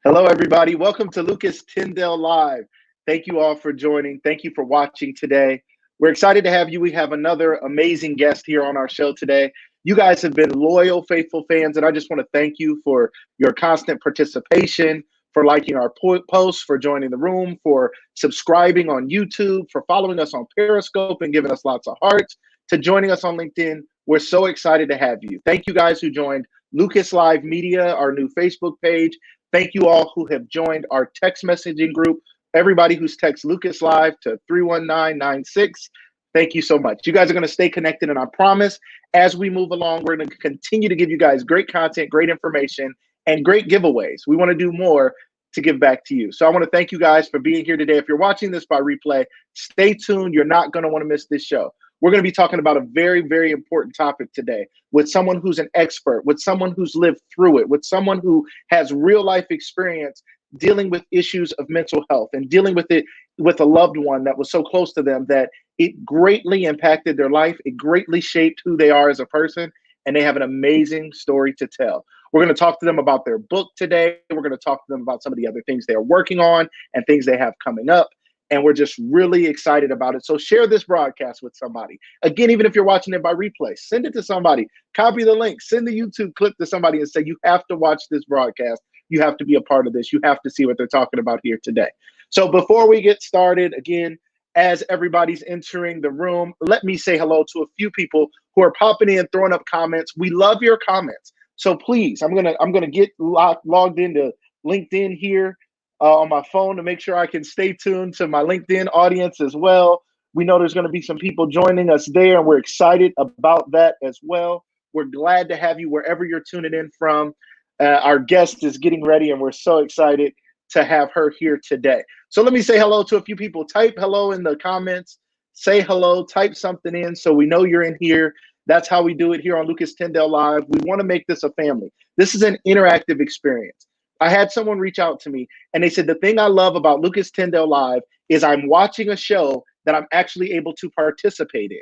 Hello, everybody. Welcome to Lucas Tindell Live. Thank you all for joining. Thank you for watching today. We're excited to have you. We have another amazing guest here on our show today. You guys have been loyal, faithful fans, and I just want to thank you for your constant participation, for liking our posts, for joining the room, for subscribing on YouTube, for following us on Periscope and giving us lots of hearts, to joining us on LinkedIn. We're so excited to have you. Thank you guys who joined Lucas Live Media, our new Facebook page. Thank you all who have joined our text messaging group. Everybody who's texted Lucas Live to 31996. Thank you so much. You guys are going to stay connected, and I promise as we move along, we're going to continue to give you guys great content, great information, and great giveaways. We want to do more to give back to you. So I want to thank you guys for being here today. If you're watching this by replay, stay tuned. You're not going to want to miss this show. We're going to be talking about a very, very important topic today with someone who's an expert, with someone who's lived through it, with someone who has real life experience dealing with issues of mental health and dealing with it with a loved one that was so close to them that it greatly impacted their life. It greatly shaped who they are as a person, and they have an amazing story to tell. We're going to talk to them about their book today. We're going to talk to them about some of the other things they're working on and things they have coming up. And we're just really excited about it. So share this broadcast with somebody. Again, even if you're watching it by replay, send it to somebody. Copy the link. Send the YouTube clip to somebody and say, you have to watch this broadcast. You have to be a part of this. You have to see what they're talking about here today. So before we get started, again, as everybody's entering the room, let me say hello to a few people who are popping in, throwing up comments. We love your comments. So please, I'm gonna get logged into LinkedIn here on my phone to make sure I can stay tuned to my LinkedIn audience as well. We know there's going to be some people joining us there, and we're excited about that as well. We're glad to have you wherever you're tuning in from. Our guest is getting ready, and we're so excited to have her here today. So let me say hello to a few people. Type hello in the comments. Say hello. Type something in so we know you're in here. That's how we do it here on Lucas Tindell Live. We want to make this a family. This is an interactive experience. I had someone reach out to me and they said, the thing I love about Lucas Tindell Live is I'm watching a show that I'm actually able to participate in,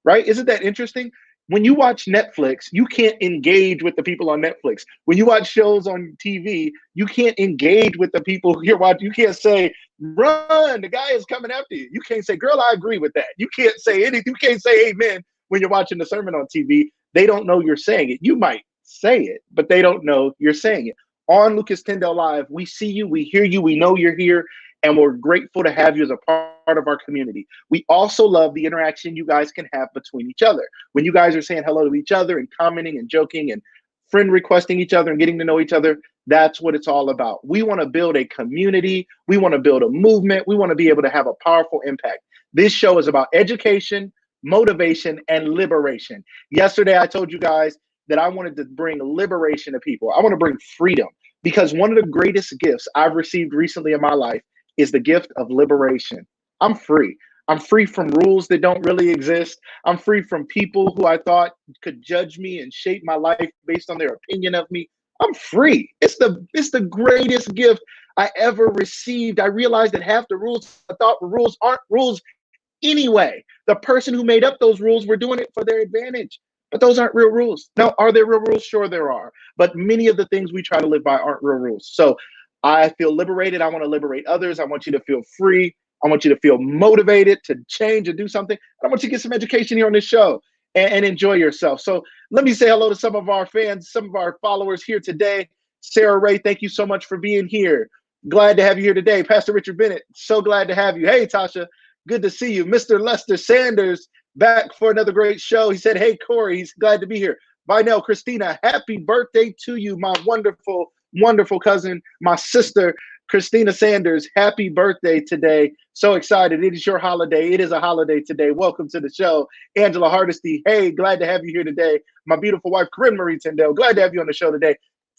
right? Isn't that interesting? When you watch Netflix, you can't engage with the people on Netflix. When you watch shows on TV, you can't engage with the people you're watching. You can't say, run, the guy is coming after you. You can't say, girl, I agree with that. You can't say anything. You can't say amen when you're watching the sermon on TV. They don't know you're saying it. You might say it, but they don't know you're saying it. On Lucas Tindell Live, we see you, we hear you, we know you're here, and we're grateful to have you as a part of our community. We also love the interaction you guys can have between each other. When you guys are saying hello to each other and commenting and joking and friend requesting each other and getting to know each other, that's what it's all about. We want to build a community. We want to build a movement. We want to be able to have a powerful impact. This show is about education, motivation, and liberation. Yesterday, I told you guys that I wanted to bring liberation to people. I want to bring freedom, because one of the greatest gifts I've received recently in my life is the gift of liberation. I'm free. I'm free from rules that don't really exist. I'm free from people who I thought could judge me and shape my life based on their opinion of me. I'm free. It's the greatest gift I ever received. I realized that half the rules I thought were rules aren't rules anyway. The person who made up those rules were doing it for their advantage. But those aren't real rules. Now, are there real rules? Sure, there are. But many of the things we try to live by aren't real rules. So I feel liberated. I want to liberate others. I want you to feel free. I want you to feel motivated to change and do something. I want you to get some education here on this show and enjoy yourself. So let me say hello to some of our fans, some of our followers here today. Sarah Ray, thank you so much for being here. Glad to have you here today. Pastor Richard Bennett, so glad to have you. Hey, Tasha, good to see you. Mr. Lester Sanders, back for another great show. He said, hey, Corey, he's glad to be here. Vinell, Christina, happy birthday to you, my wonderful, wonderful cousin, my sister, Christina Sanders. Happy birthday today. So excited. It is your holiday. It is a holiday today. Welcome to the show. Angela Hardesty, hey, glad to have you here today. My beautiful wife, Corinne Marie Tindell, glad to have you on the show today.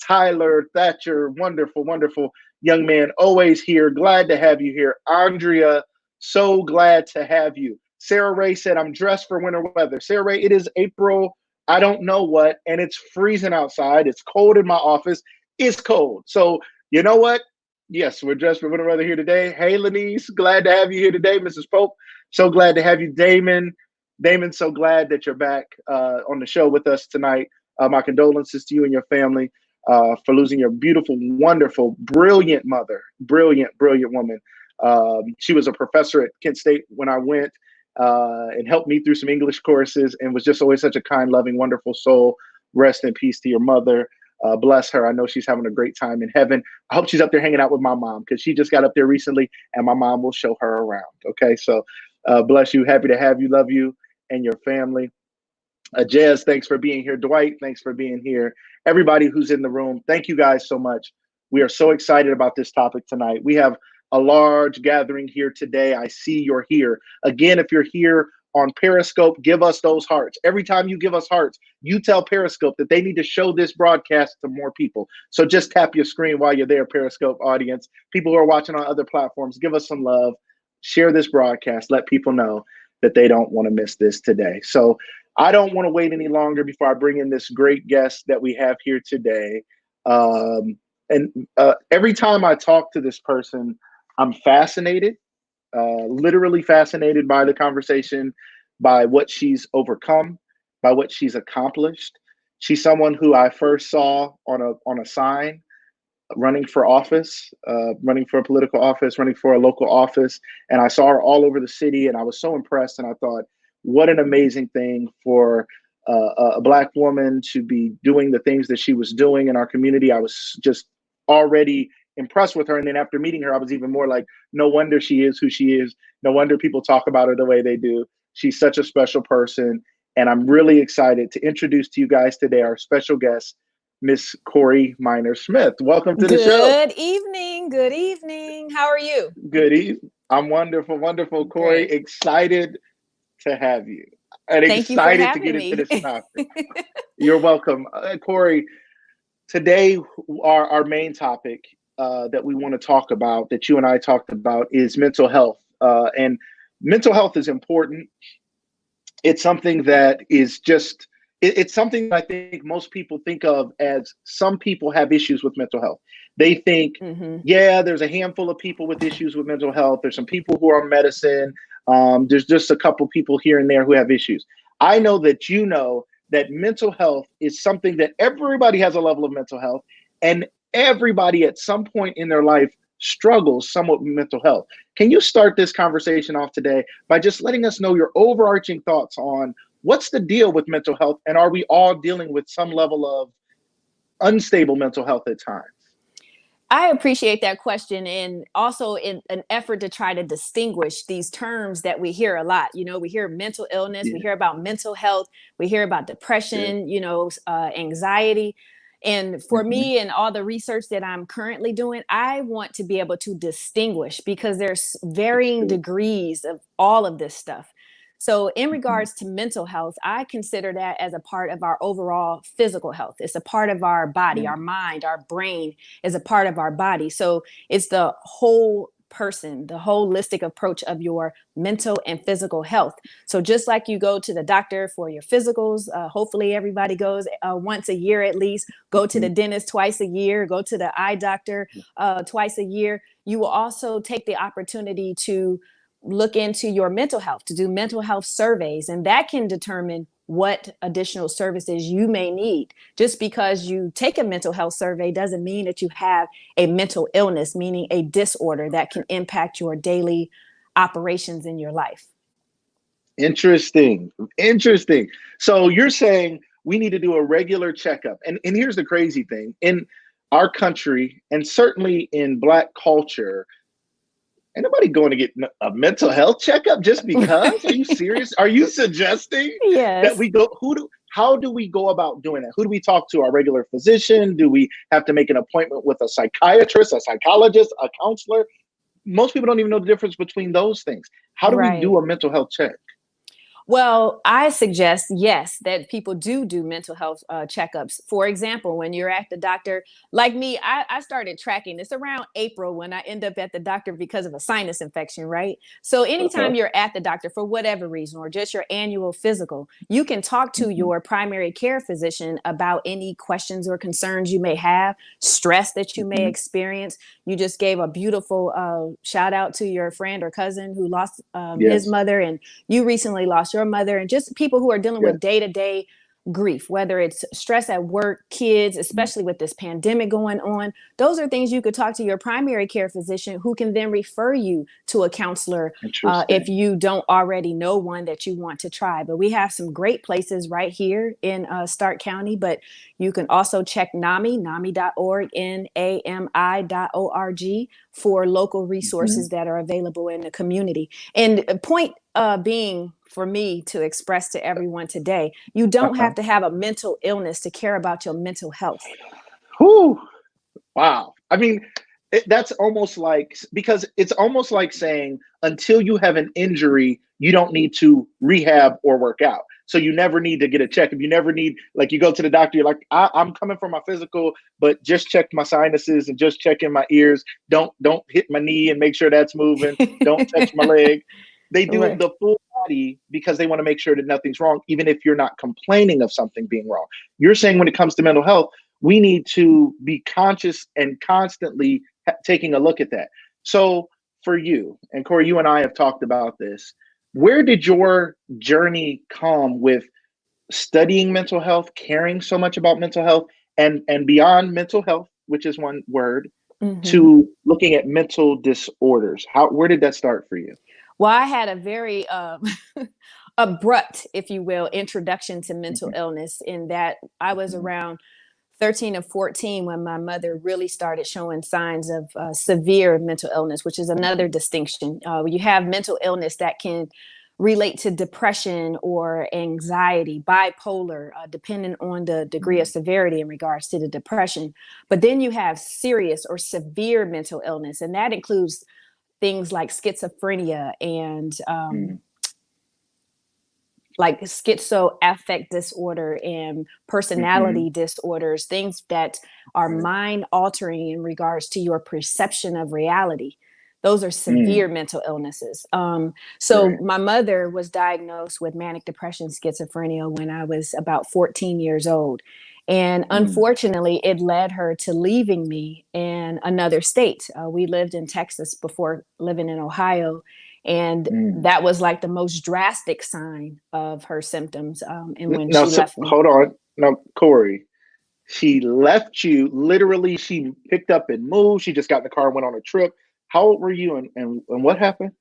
Tyler Thatcher, wonderful, wonderful young man, always here. Glad to have you here. Andrea, so glad to have you. Sarah Ray said, I'm dressed for winter weather. Sarah Ray, it is April, I don't know what, and it's freezing outside. It's cold in my office. It's cold. So you know what? Yes, we're dressed for winter weather here today. Hey, Lenise, glad to have you here today. Mrs. Pope, so glad to have you. Damon, so glad that you're back on the show with us tonight. My condolences to you and your family. for losing your beautiful, wonderful, brilliant mother. Brilliant, brilliant woman. She was a professor at Kent State when I went, and helped me through some English courses, and was just always such a kind, loving, wonderful soul. Rest in peace to your mother. Bless her. I know she's having a great time in heaven. I hope she's up there hanging out with my mom, because she just got up there recently, and my mom will show her around. Okay, so bless you. Happy to have you. Love you and your family. Jez, thanks for being here. Dwight, thanks for being here. Everybody who's in the room, thank you guys so much. We are so excited about this topic tonight. We have a large gathering here today. I see you're here. Again, if you're here on Periscope, give us those hearts. Every time you give us hearts, you tell Periscope that they need to show this broadcast to more people. So just tap your screen while you're there, Periscope audience. People who are watching on other platforms, give us some love. Share this broadcast. Let people know that they don't want to miss this today. So I don't want to wait any longer before I bring in this great guest that we have here today. Every time I talk to this person, I'm fascinated, literally fascinated by the conversation, by what she's overcome, by what she's accomplished. She's someone who I first saw on a sign running for office, running for a political office, running for a local office. And I saw her all over the city, and I was so impressed. And I thought, what an amazing thing for a Black woman to be doing the things that she was doing in our community. I was just already impressed with her. And then after meeting her, I was even more like, no wonder she is who she is. No wonder people talk about her the way they do. She's such a special person. And I'm really excited to introduce to you guys today our special guest, Miss Corey Minor-Smith. Welcome to the show. Good evening. Good evening. How are you? Good evening. I'm wonderful, wonderful, Corey. Great. Excited to have you. And Thank excited to get into this topic. You're welcome. Corey, today our main topic that we want to talk about, that you and I talked about, is mental health. And mental health is important. It's something that is just, it's something that I think most people think of as some people have issues with mental health. They think, yeah, there's a handful of people with issues with mental health. There's some people who are on medicine. There's just a couple people here and there who have issues. I know that you know that mental health is something that everybody has a level of mental health, and everybody at some point in their life struggles somewhat with mental health. Can you start this conversation off today by just letting us know your overarching thoughts on what's the deal with mental health, and are we all dealing with some level of unstable mental health at times? I appreciate that question, and also in an effort to try to distinguish these terms that we hear a lot. You know, we hear mental illness, we hear about mental health, we hear about depression, anxiety. And for me and all the research that I'm currently doing, I want to be able to distinguish, because there's varying degrees of all of this stuff. So in regards to mental health, I consider that as a part of our overall physical health. It's a part of our body, our mind, our brain is a part of our body. So it's the whole person, the holistic approach of your mental and physical health. So just like you go to the doctor for your physicals, hopefully everybody goes once a year at least, go to the dentist twice a year, go to the eye doctor twice a year. You will also take the opportunity to look into your mental health, to do mental health surveys, and that can determine what additional services you may need. Just because you take a mental health survey doesn't mean that you have a mental illness, meaning a disorder that can impact your daily operations in your life. Interesting. So you're saying we need to do a regular checkup. And here's the crazy thing. In our country, and certainly in Black culture, ain't nobody going to get a mental health checkup just because? Are you serious? Are you suggesting that we go? How do we go about doing that? Who do we talk to? Our regular physician? Do we have to make an appointment with a psychiatrist, a psychologist, a counselor? Most people don't even know the difference between those things. How do we do a mental health check? Well, I suggest, yes, that people do mental health checkups. For example, when you're at the doctor, like me, I started tracking this around April when I end up at the doctor because of a sinus infection, right? So anytime you're at the doctor for whatever reason, or just your annual physical, you can talk to your primary care physician about any questions or concerns you may have, stress that you may experience. You just gave a beautiful shout out to your friend or cousin who lost his mother, and you recently lost your mother, and just people who are dealing with day-to-day grief, whether it's stress at work, kids, especially with this pandemic going on. Those are things you could talk to your primary care physician, who can then refer you to a counselor if you don't already know one that you want to try. But we have some great places right here in Stark County, but you can also check NAMI.org, NAMI.org, for local resources that are available in the community. And point being for me to express to everyone today, you don't have to have a mental illness to care about your mental health. Whew. Wow. I mean, that's almost like, because it's almost like saying until you have an injury, you don't need to rehab or work out. So you never need to get a checkup. You never need, like, you go to the doctor, you're like, I'm coming for my physical, but just check my sinuses and just check in my ears. Don't hit my knee and make sure that's moving. Don't touch my leg. They do the full body because they want to make sure that nothing's wrong, even if you're not complaining of something being wrong. You're saying when it comes to mental health, we need to be conscious and constantly taking a look at that. So for you, and Corey, you and I have talked about this, where did your journey come with studying mental health, caring so much about mental health, and beyond mental health, which is one word, to looking at mental disorders? Where did that start for you? Well, I had a very abrupt, if you will, introduction to mental illness, in that I was around 13 or 14 when my mother really started showing signs of severe mental illness, which is another distinction. You have mental illness that can relate to depression or anxiety, bipolar, depending on the degree of severity in regards to the depression. But then you have serious or severe mental illness, and that includes things like schizophrenia and like schizoaffect disorder and personality disorders, things that are mind altering in regards to your perception of reality. Those are severe mental illnesses. So my mother was diagnosed with manic depression, schizophrenia when I was about 14 years old. And unfortunately, it led her to leaving me in another state. We lived in Texas before living in Ohio. And that was like the most drastic sign of her symptoms. And when she left me. Hold on. Now, Corey, she left you, literally, she picked up and moved. She just got in the car and went on a trip. How old were you and what happened?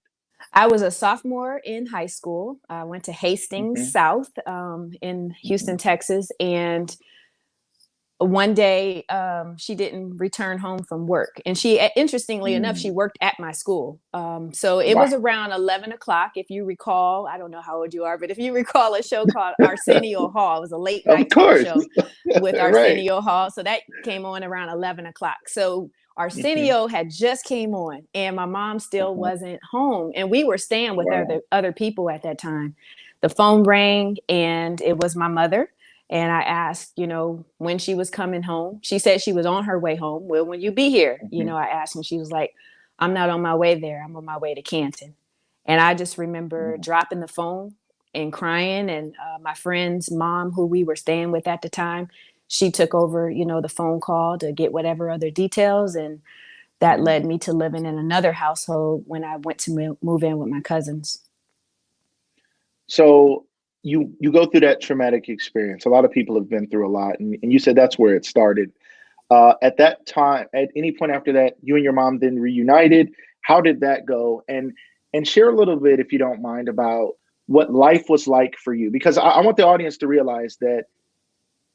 I was a sophomore in high school. I went to Hastings South in Houston, Texas. And one day she didn't return home from work. And she, interestingly enough, she worked at my school. So it was around 11 o'clock, if you recall. I don't know how old you are, but if you recall a show called Arsenio Hall, it was a late night talk show with Arsenio Hall. So that came on around 11 o'clock. So Arsenio had just came on and my mom still wasn't home. And we were staying with other people at that time. The phone rang and it was my mother. And I asked, when she was coming home. She said she was on her way home. Well, when you be here, I asked, and she was like, I'm not on my way there. I'm on my way to Canton. And I just remember dropping the phone and crying. And my friend's mom, who we were staying with at the time, she took over, the phone call to get whatever other details. And that led me to living in another household when I went to move in with my cousins. So you go through that traumatic experience. A lot of people have been through a lot. And you said that's where it started. At that time, at any point after that, you and your mom then reunited. How did that go? And share a little bit, if you don't mind, about what life was like for you. Because I want the audience to realize that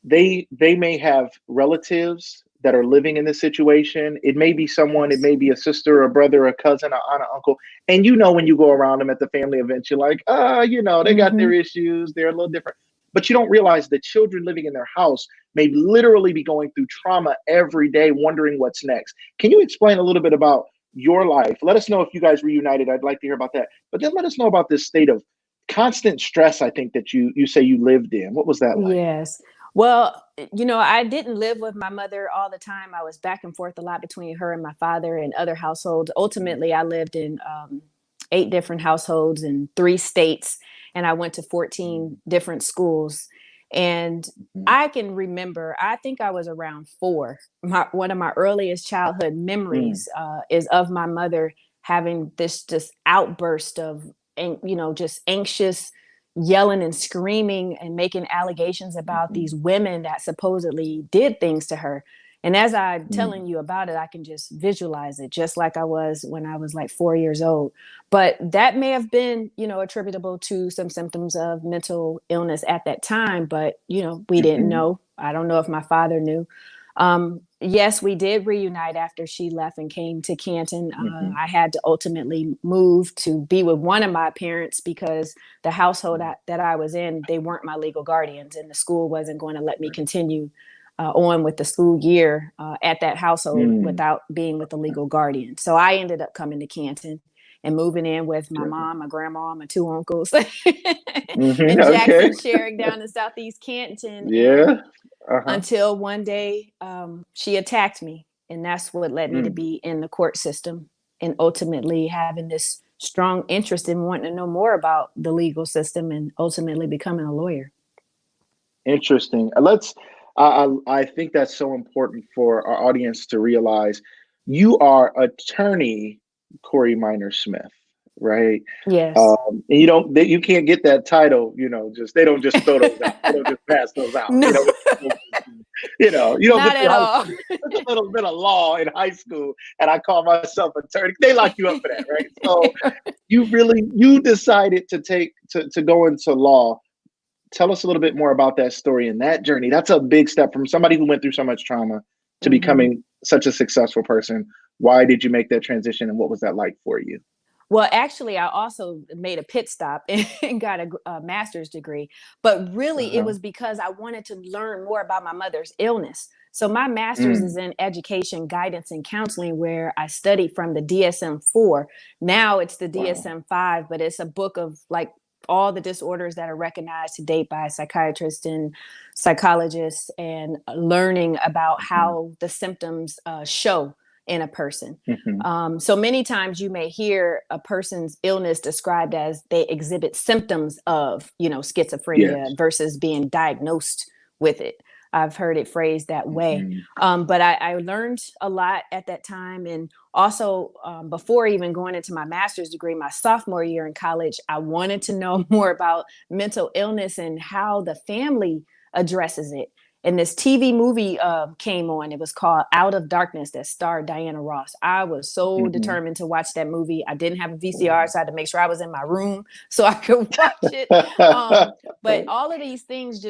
they may have relatives that are living in this situation. It may be someone, it may be a sister, a brother, a cousin, an aunt, an uncle. And when you go around them at the family events, you're like, they got their issues. They're a little different. But you don't realize that children living in their house may literally be going through trauma every day, wondering what's next. Can you explain a little bit about your life? Let us know if you guys reunited. I'd like to hear about that. But then let us know about this state of constant stress, I think, that you say you lived in. What was that like? Yes. Well, I didn't live with my mother all the time. I was back and forth a lot between her and my father and other households. Ultimately, I lived in 8 different households in 3 states, and I went to 14 different schools. And I can remember, I think I was around 4. One of my earliest childhood memories is of my mother having this just outburst of, just anxious, yelling and screaming and making allegations about these women that supposedly did things to her. And as I'm telling you about it, I can just visualize it, just like I was when I was like 4 years old. But that may have been, attributable to some symptoms of mental illness at that time. But, we didn't know. I don't know if my father knew. Yes, we did reunite after she left and came to Canton. I had to ultimately move to be with one of my parents because the household that I was in, they weren't my legal guardians, and the school wasn't going to let me continue on with the school year at that household without being with the legal guardian. So I ended up coming to Canton and moving in with my mom, my grandma, my two uncles, and Jackson sharing down in Southeast Canton. Yeah. Until one day she attacked me. And that's what led me to be in the court system and ultimately having this strong interest in wanting to know more about the legal system and ultimately becoming a lawyer. Interesting. I think that's so important for our audience to realize. You are attorney Corey Minor Smith, right? Yes. And you can't get that title, they don't just throw those out. They don't just pass those out. No. You don't Not at all. There's a little bit of law in high school, and I call myself attorney. They lock you up for that, right? So you decided to go into law. Tell us a little bit more about that story and that journey. That's a big step from somebody who went through so much trauma to becoming such a successful person. Why did you make that transition, and what was that like for you? Well, actually, I also made a pit stop and got a master's degree. But really, it was because I wanted to learn more about my mother's illness. So my master's is in education, guidance, and counseling, where I studied from the DSM-4. Now it's the DSM-5, but it's a book of like all the disorders that are recognized to date by psychiatrists and psychologists, and learning about how the symptoms show in a person. So many times you may hear a person's illness described as they exhibit symptoms of, schizophrenia versus being diagnosed with it. I've heard it phrased that way. But I learned a lot at that time. And also before even going into my master's degree, my sophomore year in college, I wanted to know more about mental illness and how the family addresses it. And this TV movie came on. It was called Out of Darkness, that starred Diana Ross. I was so determined to watch that movie. I didn't have a VCR, so I had to make sure I was in my room so I could watch it. But all of these things,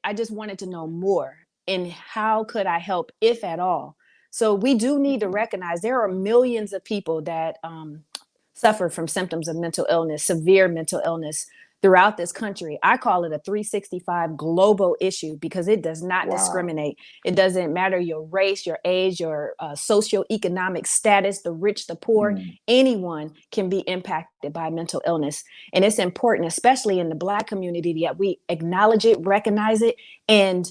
I just wanted to know more. And how could I help, if at all? So we do need to recognize there are millions of people that suffer from symptoms of mental illness, severe mental illness, throughout this country. I call it a 365 global issue because it does not discriminate. It doesn't matter your race, your age, your socioeconomic status, the rich, the poor. Anyone can be impacted by mental illness. And it's important, especially in the Black community, that we acknowledge it, recognize it, and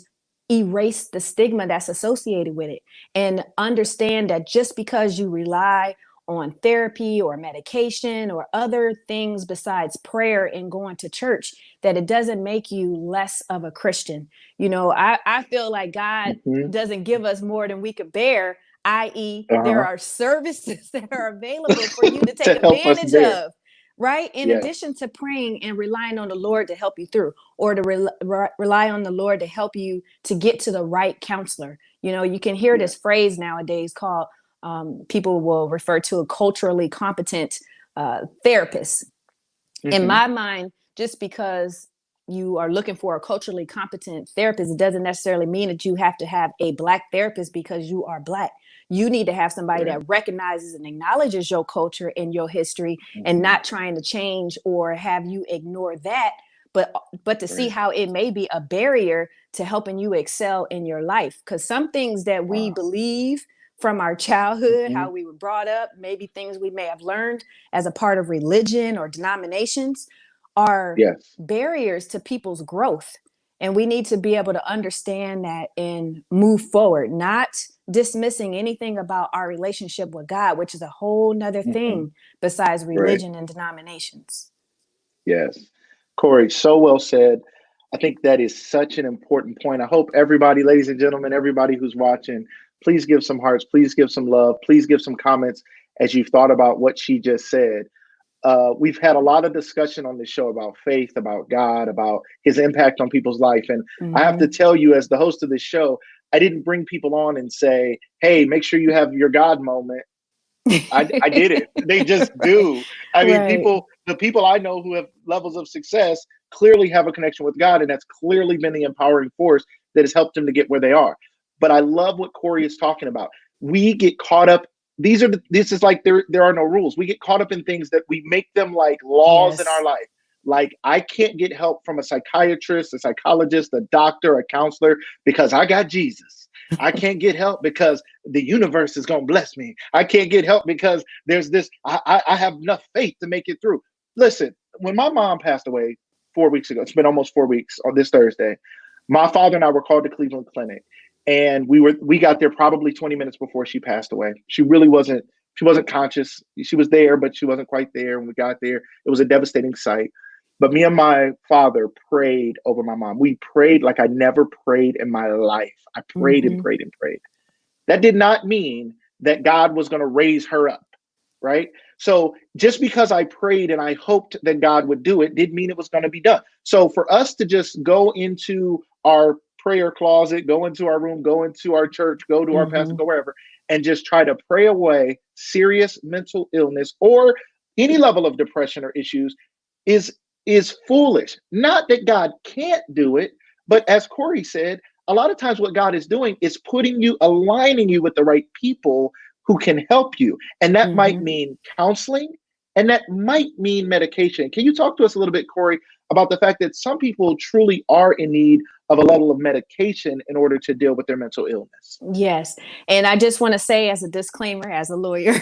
erase the stigma that's associated with it. And understand that just because you rely on therapy or medication or other things besides prayer and going to church, that it doesn't make you less of a Christian. I feel like God doesn't give us more than we could bear, i.e. there are services that are available for you to take advantage of, right? In addition to praying and relying on the Lord to help you through, or to rely on the Lord to help you to get to the right counselor. You can hear this phrase nowadays called, people will refer to a culturally competent therapist. In my mind, just because you are looking for a culturally competent therapist, it doesn't necessarily mean that you have to have a Black therapist because you are Black. You need to have somebody that recognizes and acknowledges your culture and your history, and not trying to change or have you ignore that, but to see how it may be a barrier to helping you excel in your life. Because some things that we believe from our childhood, how we were brought up, maybe things we may have learned as a part of religion or denominations, are barriers to people's growth. And we need to be able to understand that and move forward, not dismissing anything about our relationship with God, which is a whole nother thing besides religion and denominations. Yes. Corey, so well said. I think that is such an important point. I hope everybody, ladies and gentlemen, everybody who's watching, please give some hearts, please give some love, please give some comments as you've thought about what she just said. we've had a lot of discussion on this show about faith, about God, about his impact on people's life. And I have to tell you, as the host of this show, I didn't bring people on and say, hey, make sure you have your God moment. I did it. They just do. I mean, the people I know who have levels of success clearly have a connection with God, and that's clearly been the empowering force that has helped them to get where they are. But I love what Corey is talking about. We get caught up. This is like there are no rules. We get caught up in things that we make them like laws in our life. Like, I can't get help from a psychiatrist, a psychologist, a doctor, a counselor, because I got Jesus. I can't get help because the universe is going to bless me. I can't get help because there's this, I have enough faith to make it through. Listen, when my mom passed away 4 weeks ago, it's been almost 4 weeks on this Thursday, my father and I were called to Cleveland Clinic, and we got there probably 20 minutes before she passed away. She wasn't conscious. She was there, but she wasn't quite there. When we got there, it was a devastating sight. But me and my father prayed over my mom. We prayed like I never prayed in my life. I prayed and prayed and prayed. That did not mean that God was going to raise her up, right? So just because I prayed and I hoped that God would do it, didn't mean it was going to be done. So for us to just go into our prayer closet, go into our room, go into our church, go to our pastor, go wherever, and just try to pray away serious mental illness or any level of depression or issues is foolish. Not that God can't do it, but as Corey said, a lot of times what God is doing is aligning you with the right people who can help you. And that might mean counseling, and that might mean medication. Can you talk to us a little bit, Corey, about the fact that some people truly are in need of a level of medication in order to deal with their mental illness? Yes. And I just want to say, as a disclaimer, as a lawyer,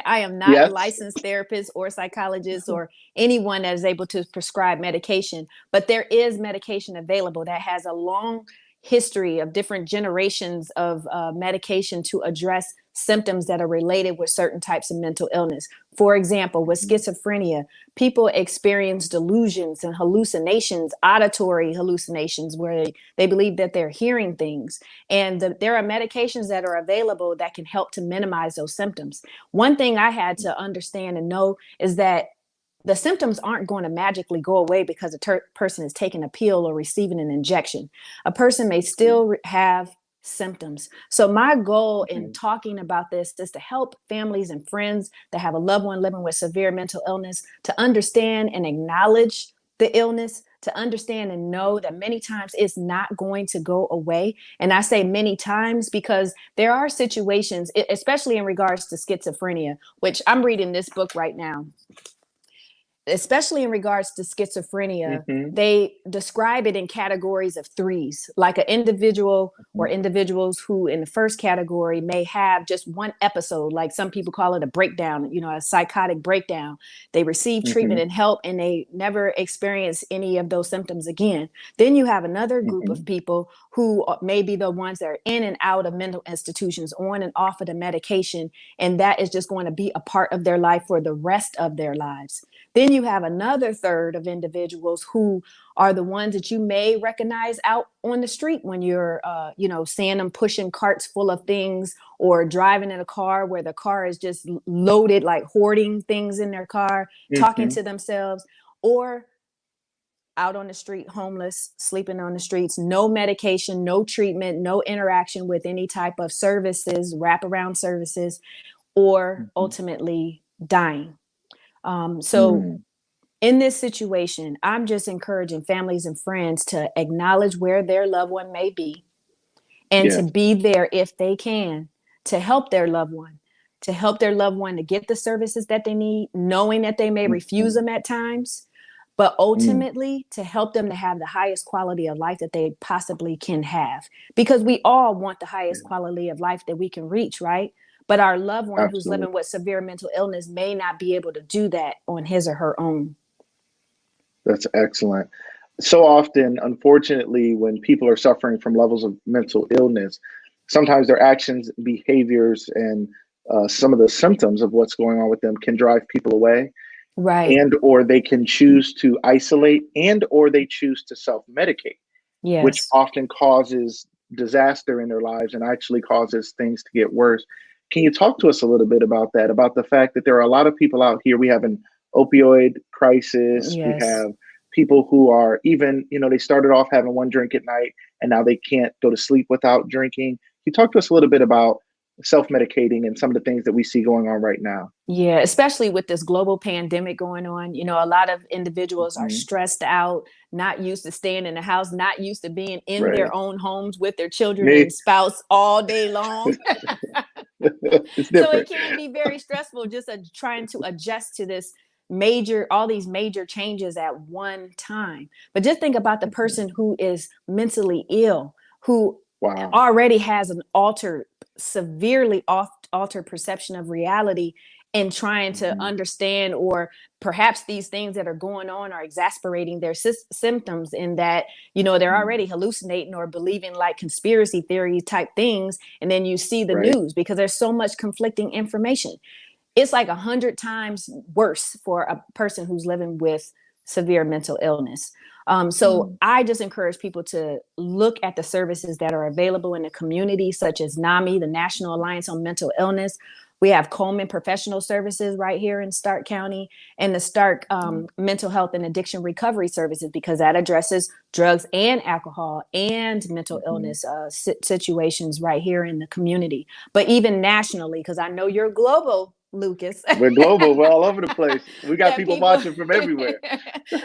I am not a licensed therapist or psychologist or anyone that is able to prescribe medication, but there is medication available that has a long history of different generations of medication to address symptoms that are related with certain types of mental illness. For example, with schizophrenia, people experience delusions and hallucinations, auditory hallucinations, where they believe that they're hearing things. And there are medications that are available that can help to minimize those symptoms. One thing I had to understand and know is that the symptoms aren't going to magically go away because a person is taking a pill or receiving an injection. A person may still have symptoms. So my goal in talking about this is to help families and friends that have a loved one living with severe mental illness to understand and acknowledge the illness, to understand and know that many times it's not going to go away. And I say many times because there are situations, especially in regards to schizophrenia, which I'm reading this book right now. Especially in regards to schizophrenia, they describe it in categories of threes, like an individual or individuals who in the first category may have just one episode, like some people call it a breakdown, a psychotic breakdown. They receive treatment and help and they never experience any of those symptoms again. Then you have another group of people who may be the ones that are in and out of mental institutions, on and off of the medication, and that is just going to be a part of their life for the rest of their lives. Then you have another third of individuals who are the ones that you may recognize out on the street when you're, seeing them pushing carts full of things or driving in a car where the car is just loaded, like hoarding things in their car, talking to themselves, or out on the street, homeless, sleeping on the streets, no medication, no treatment, no interaction with any type of services, wraparound services, or ultimately dying. So in this situation, I'm just encouraging families and friends to acknowledge where their loved one may be and to be there if they can to help their loved one, to get the services that they need, knowing that they may refuse them at times, but ultimately to help them to have the highest quality of life that they possibly can have, because we all want the highest quality of life that we can reach, right? But our loved one who's living with severe mental illness may not be able to do that on his or her own. That's excellent. So often, unfortunately, when people are suffering from levels of mental illness, sometimes their actions, behaviors, and some of the symptoms of what's going on with them can drive people away. Right. And or they can choose to isolate, and or they choose to self-medicate, which often causes disaster in their lives and actually causes things to get worse. Can you talk to us a little bit about that, about the fact that there are a lot of people out here? We have an opioid crisis. We Yes. have people who are even, they started off having one drink at night and now they can't go to sleep without drinking. Can you talk to us a little bit about self-medicating and some of the things that we see going on right now? Yeah, especially with this global pandemic going on, a lot of individuals are Mhm. stressed out, not used to staying in the house, not used to being in Right. their own homes with their children Me. and spouse all day long. It's So it different. can be very stressful just trying to adjust to all these major changes at one time. But just think about the Mhm. person who is mentally ill, who Wow. already has an severely altered perception of reality, and trying to Mhm. understand, or perhaps these things that are going on are exasperating their symptoms, in that they're Mm. already hallucinating or believing like conspiracy theory type things, and then you see the Right. news because there's so much conflicting information. It's like 100 times worse for a person who's living with severe mental illness. So Mm. I just encourage people to look at the services that are available in the community, such as NAMI, the National Alliance on Mental Illness. We have Coleman Professional Services right here in Stark County, and the Stark Mm. Mental Health and Addiction Recovery Services, because that addresses drugs and alcohol and mental Mhm. illness situations right here in the community. But even nationally, because I know you're global, Lucas. We're global. We're all over the place. We got That people people watching from everywhere.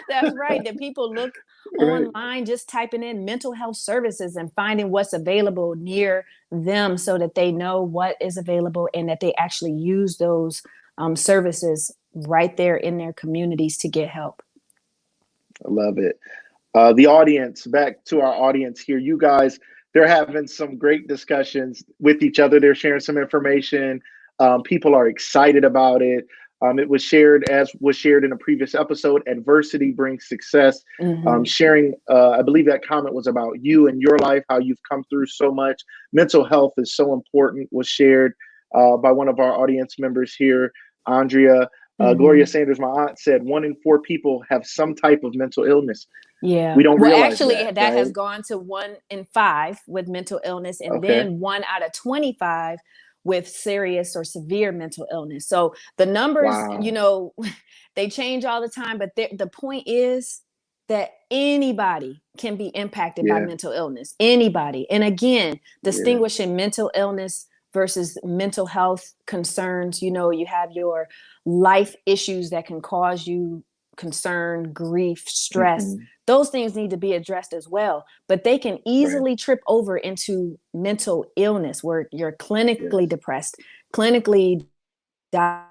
That's right, that people look Right. online, just typing in mental health services and finding what's available near them, so that they know what is available and that they actually use those services right there in their communities to get help. I love it. The audience, back to our audience here, you guys, they're having some great discussions with each other. They're sharing some information. People are excited about it. It was shared, as was shared in a previous episode, adversity brings success. Mm-hmm. Sharing, I believe that comment was about you and your life, how you've come through so much. Mental health is so important, was shared by one of our audience members here, Andrea. Gloria Mm-hmm. Sanders, my aunt, said 1 in 4 people have some type of mental illness. Yeah. We don't Well, realize actually, that, that has right? gone to 1 in 5 with mental illness, and Okay. then 1 out of 25 with serious or severe mental illness. So the numbers, Wow. they change all the time, but the point is that anybody can be impacted by Yeah. mental illness. Anybody. And again, Yeah. distinguishing mental illness versus mental health concerns, you have your life issues that can cause you concern, grief, stress. Hmm. Those things need to be addressed as well, but they can Right. easily trip over into mental illness where you're clinically Yes. depressed, clinically di-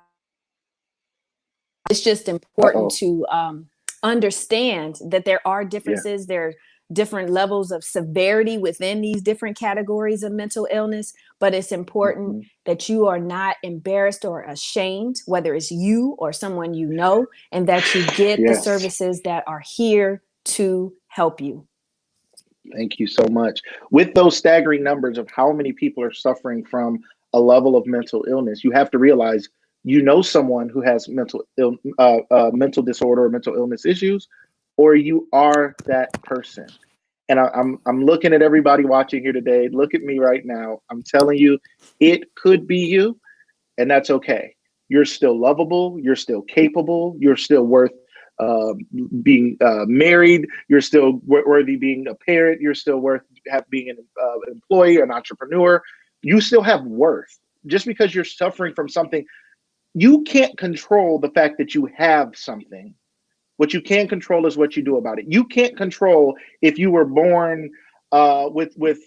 it's just important Uh-oh. to understand that there are Yeah. differences. There are different levels of severity within these different categories of mental illness, but it's important Hmm. that you are not embarrassed or ashamed, whether it's you or someone you know, and that you get the Yes. services that are here to help you. Thank you so much. With those staggering numbers of how many people are suffering from a level of mental illness, you have to realize someone who has mental disorder or mental illness issues, or you are that person. And I'm looking at everybody watching here today. Look at me right now. I'm telling you, it could be you, and that's okay. You're still lovable. You're still capable. You're still worth uh, being married. You're still worthy being a parent. You're still worth being an employee, an entrepreneur. You still have worth. Just because you're suffering from something, you can't control the fact that you have something. What you can control is what you do about it. You can't control if you were born with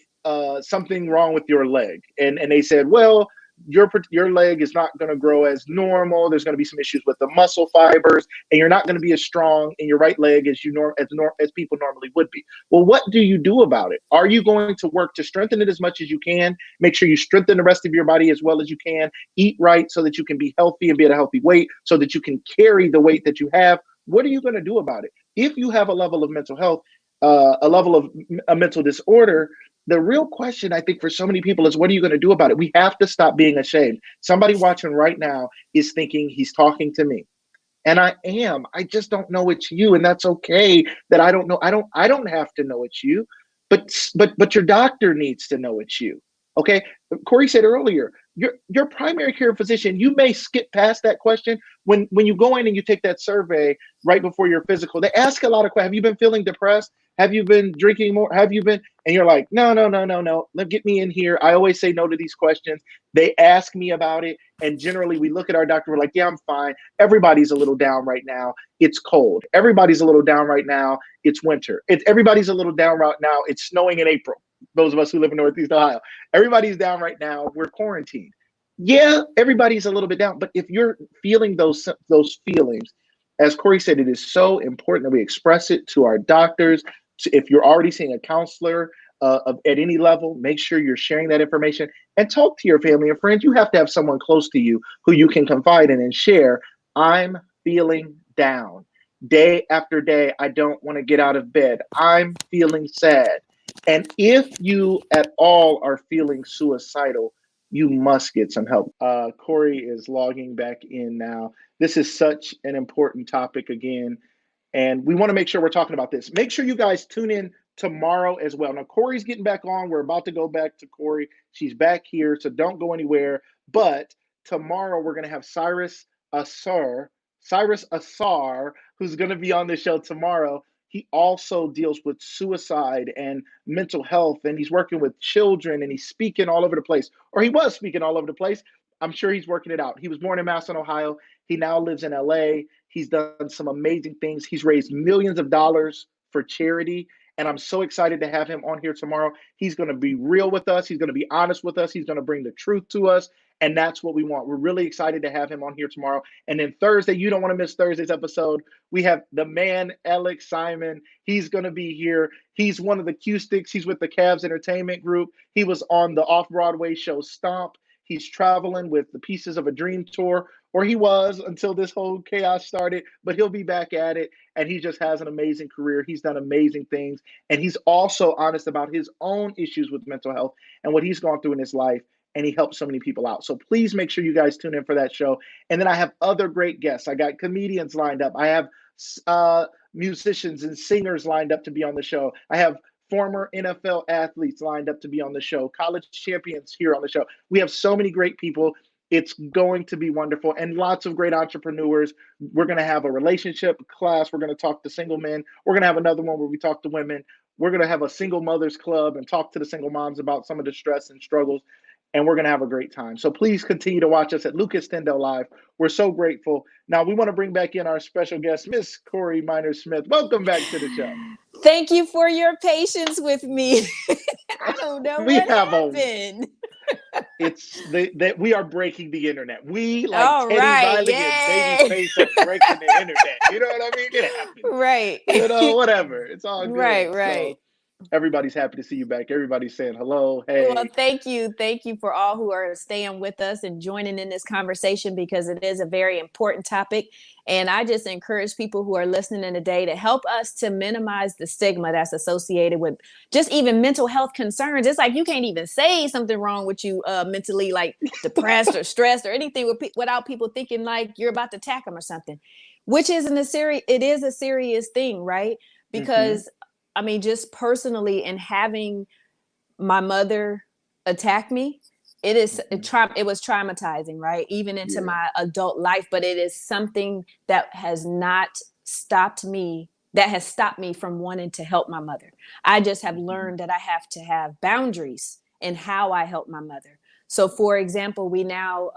something wrong with your leg, and they said, well, your leg is not going to grow as normal. There's going to be some issues with the muscle fibers, and you're not going to be as strong in your right leg as as people normally would be. Well, what do you do about it? Are you going to work to strengthen it as much as you can? Make sure you strengthen the rest of your body as well as you can. Eat right so that you can be healthy and be at a healthy weight, so that you can carry the weight that you have. What are you going to do about it? If you have a level of mental health, a level of a mental disorder, the real question, I think, for so many people is, what are you going to do about it? We have to stop being ashamed. Somebody watching right now is thinking, he's talking to me. And I am. I just don't know it's you. And that's okay that I don't know. I don't have to know it's you. But your doctor needs to know it's you. Okay. Corey said earlier, your primary care physician, you may skip past that question. When you go in and you take that survey right before your physical, they ask a lot of questions. Have you been feeling depressed? Have you been drinking more? Have you been? And you're like, no, no, no, no, no. Let get me in here. I always say no to these questions. They ask me about it, and generally we look at our doctor. We're like, yeah, I'm fine. Everybody's a little down right now. It's cold. Everybody's a little down right now. It's winter. Everybody's a little down right now. It's snowing in April. Those of us who live in Northeast Ohio, everybody's down right now. We're quarantined. Yeah, everybody's a little bit down, but if you're feeling those feelings, as Corey said, it is so important that we express it to our doctors. If you're already seeing a counselor at any level, make sure you're sharing that information and talk to your family and friends. You have to have someone close to you who you can confide in and share. I'm feeling down. Day after day, I don't want to get out of bed. I'm feeling sad. And if you at all are feeling suicidal, you must get some help. Corey is logging back in now. This is such an important topic again, and we want to make sure we're talking about this. Make sure you guys tune in tomorrow as well. Now, Corey's getting back on. We're about to go back to Corey. She's back here, so don't go anywhere. But tomorrow we're going to have Cyrus Assar, who's going to be on the show tomorrow. He also deals with suicide and mental health, and he's working with children, and he's speaking all over the place, or he was speaking all over the place. I'm sure he's working it out. He was born in Massillon, Ohio. He now lives in LA. He's done some amazing things. He's raised millions of dollars for charity, and I'm so excited to have him on here tomorrow. He's going to be real with us. He's going to be honest with us. He's going to bring the truth to us, and that's what we want. We're really excited to have him on here tomorrow. And then Thursday, you don't want to miss Thursday's episode. We have the man, Alex Simon. He's going to be here. He's one of the Q Sticks. He's with the Cavs Entertainment Group. He was on the off-Broadway show Stomp. He's traveling with the Pieces of a Dream tour, or he was until this whole chaos started, but he'll be back at it. And he just has an amazing career. He's done amazing things. And he's also honest about his own issues with mental health and what he's gone through in his life. And he helps so many people out. So please make sure you guys tune in for that show. And then I have other great guests. I got comedians lined up. I have musicians and singers lined up to be on the show. I have former NFL athletes lined up to be on the show, college champions here on the show. We have so many great people. It's going to be wonderful, and lots of great entrepreneurs. We're going to have a relationship class. We're going to talk to single men. We're going to have another one where we talk to women. We're going to have a single mothers club and talk to the single moms about some of the stress and struggles, and we're going to have a great time. So please continue to watch us at Lucas Tindell Live. We're so grateful. Now we want to bring back in our special guest, Miss Corey Minor-Smith. Welcome back to the show. Thank you for your patience with me. I don't know what happened. It's that we are breaking the internet. We All Teddy right, Riley and Babyface are breaking the internet. You know what I mean? It happens. Right. You know, whatever. It's all good. Right. So, everybody's happy to see you back. Everybody's saying hello. Hey. Well, thank you. Thank you for all who are staying with us and joining in this conversation, because it is a very important topic. And I just encourage people who are listening today to help us to minimize the stigma that's associated with just even mental health concerns. It's like you can't even say something wrong with you mentally, like depressed or stressed or anything without people thinking like you're about to attack them or something, which isn't it is a serious thing, right? Because I mean, just personally, and having my mother attack me, it was traumatizing, right? Even into my adult life, but it is something that has stopped me from wanting to help my mother. I just have learned that I have to have boundaries in how I help my mother. So for example, we now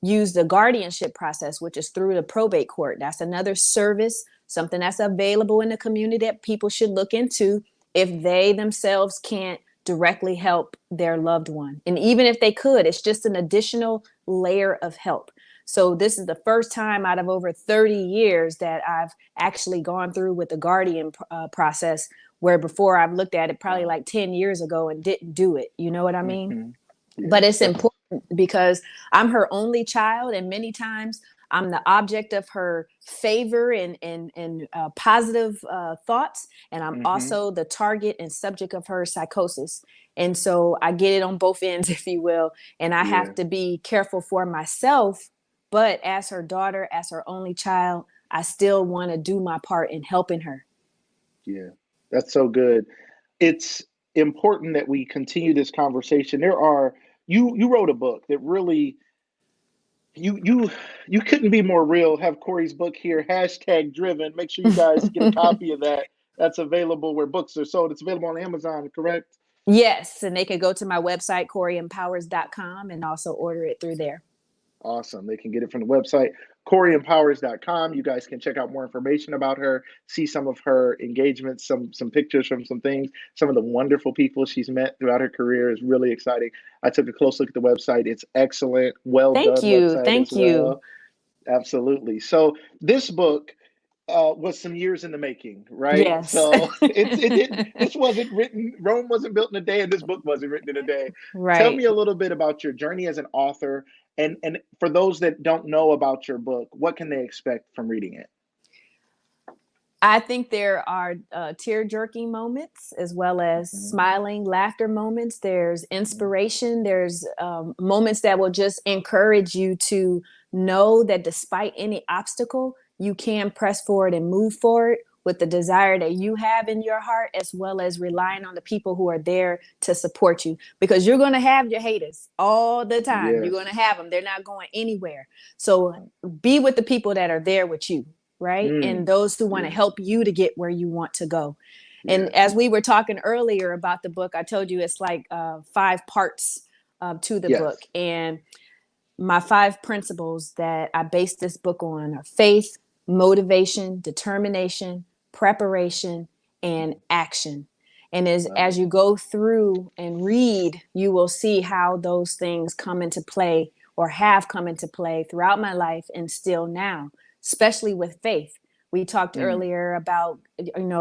use the guardianship process, which is through the probate court. That's another service, something that's available in the community that people should look into if they themselves can't directly help their loved one. And even if they could, it's just an additional layer of help. So this is the first time out of over 30 years that I've actually gone through with the guardian process, where before I've looked at it probably like 10 years ago and didn't do it. You know what I mean? Yeah, but it's important because I'm her only child, and many times I'm the object of her favor and positive thoughts. And I'm also the target and subject of her psychosis. And so I get it on both ends, if you will. And I have to be careful for myself. But as her daughter, as her only child, I still want to do my part in helping her. Yeah, that's so good. It's important that we continue this conversation. There are you wrote a book that really you couldn't be more real. Have Corey's book here, hashtag driven. Make sure you guys get a copy of that. That's available where books are sold. It's available on Amazon, correct? Yes, and they can go to my website, CoreyEmpowers.com, and also order it through there. Awesome. They can get it from the website, CoreyEmpowers.com. You guys can check out more information about her, see some of her engagements, some pictures from some things, some of the wonderful people she's met throughout her career is really exciting. I took a close look at the website. It's excellent. Well Thank done you. website as Thank you. well. Absolutely. So this book was some years in the making, right? Yes. So it didn't. This wasn't written. Rome wasn't built in a day, and this book wasn't written in a day. Tell Right. me a little bit about your journey as an author, and for those that don't know about your book, what can they expect from reading it? I think there are tear-jerking moments as well as Mhm. smiling, laughter moments. There's Mhm. inspiration. There's moments that will just encourage you to know that despite any obstacle, you can press forward and move forward with the desire that you have in your heart, as well as relying on the people who are there to support you. Because you're going to have your haters all the time. You're Yes. going to have them. They're not going anywhere. So be with the people that are there with you, right? And Mm. those who want to Yeah. help you to get where you want to go. And Yes. as we were talking earlier about the book, I told you it's like 5 parts to the book. Yes. And my 5 principles that I base this book on are faith, motivation, determination, preparation, and action. And Love as it. you go through and read, you will see how those things come into play or have come into play throughout my life and still now, especially with faith. We talked Mm. earlier about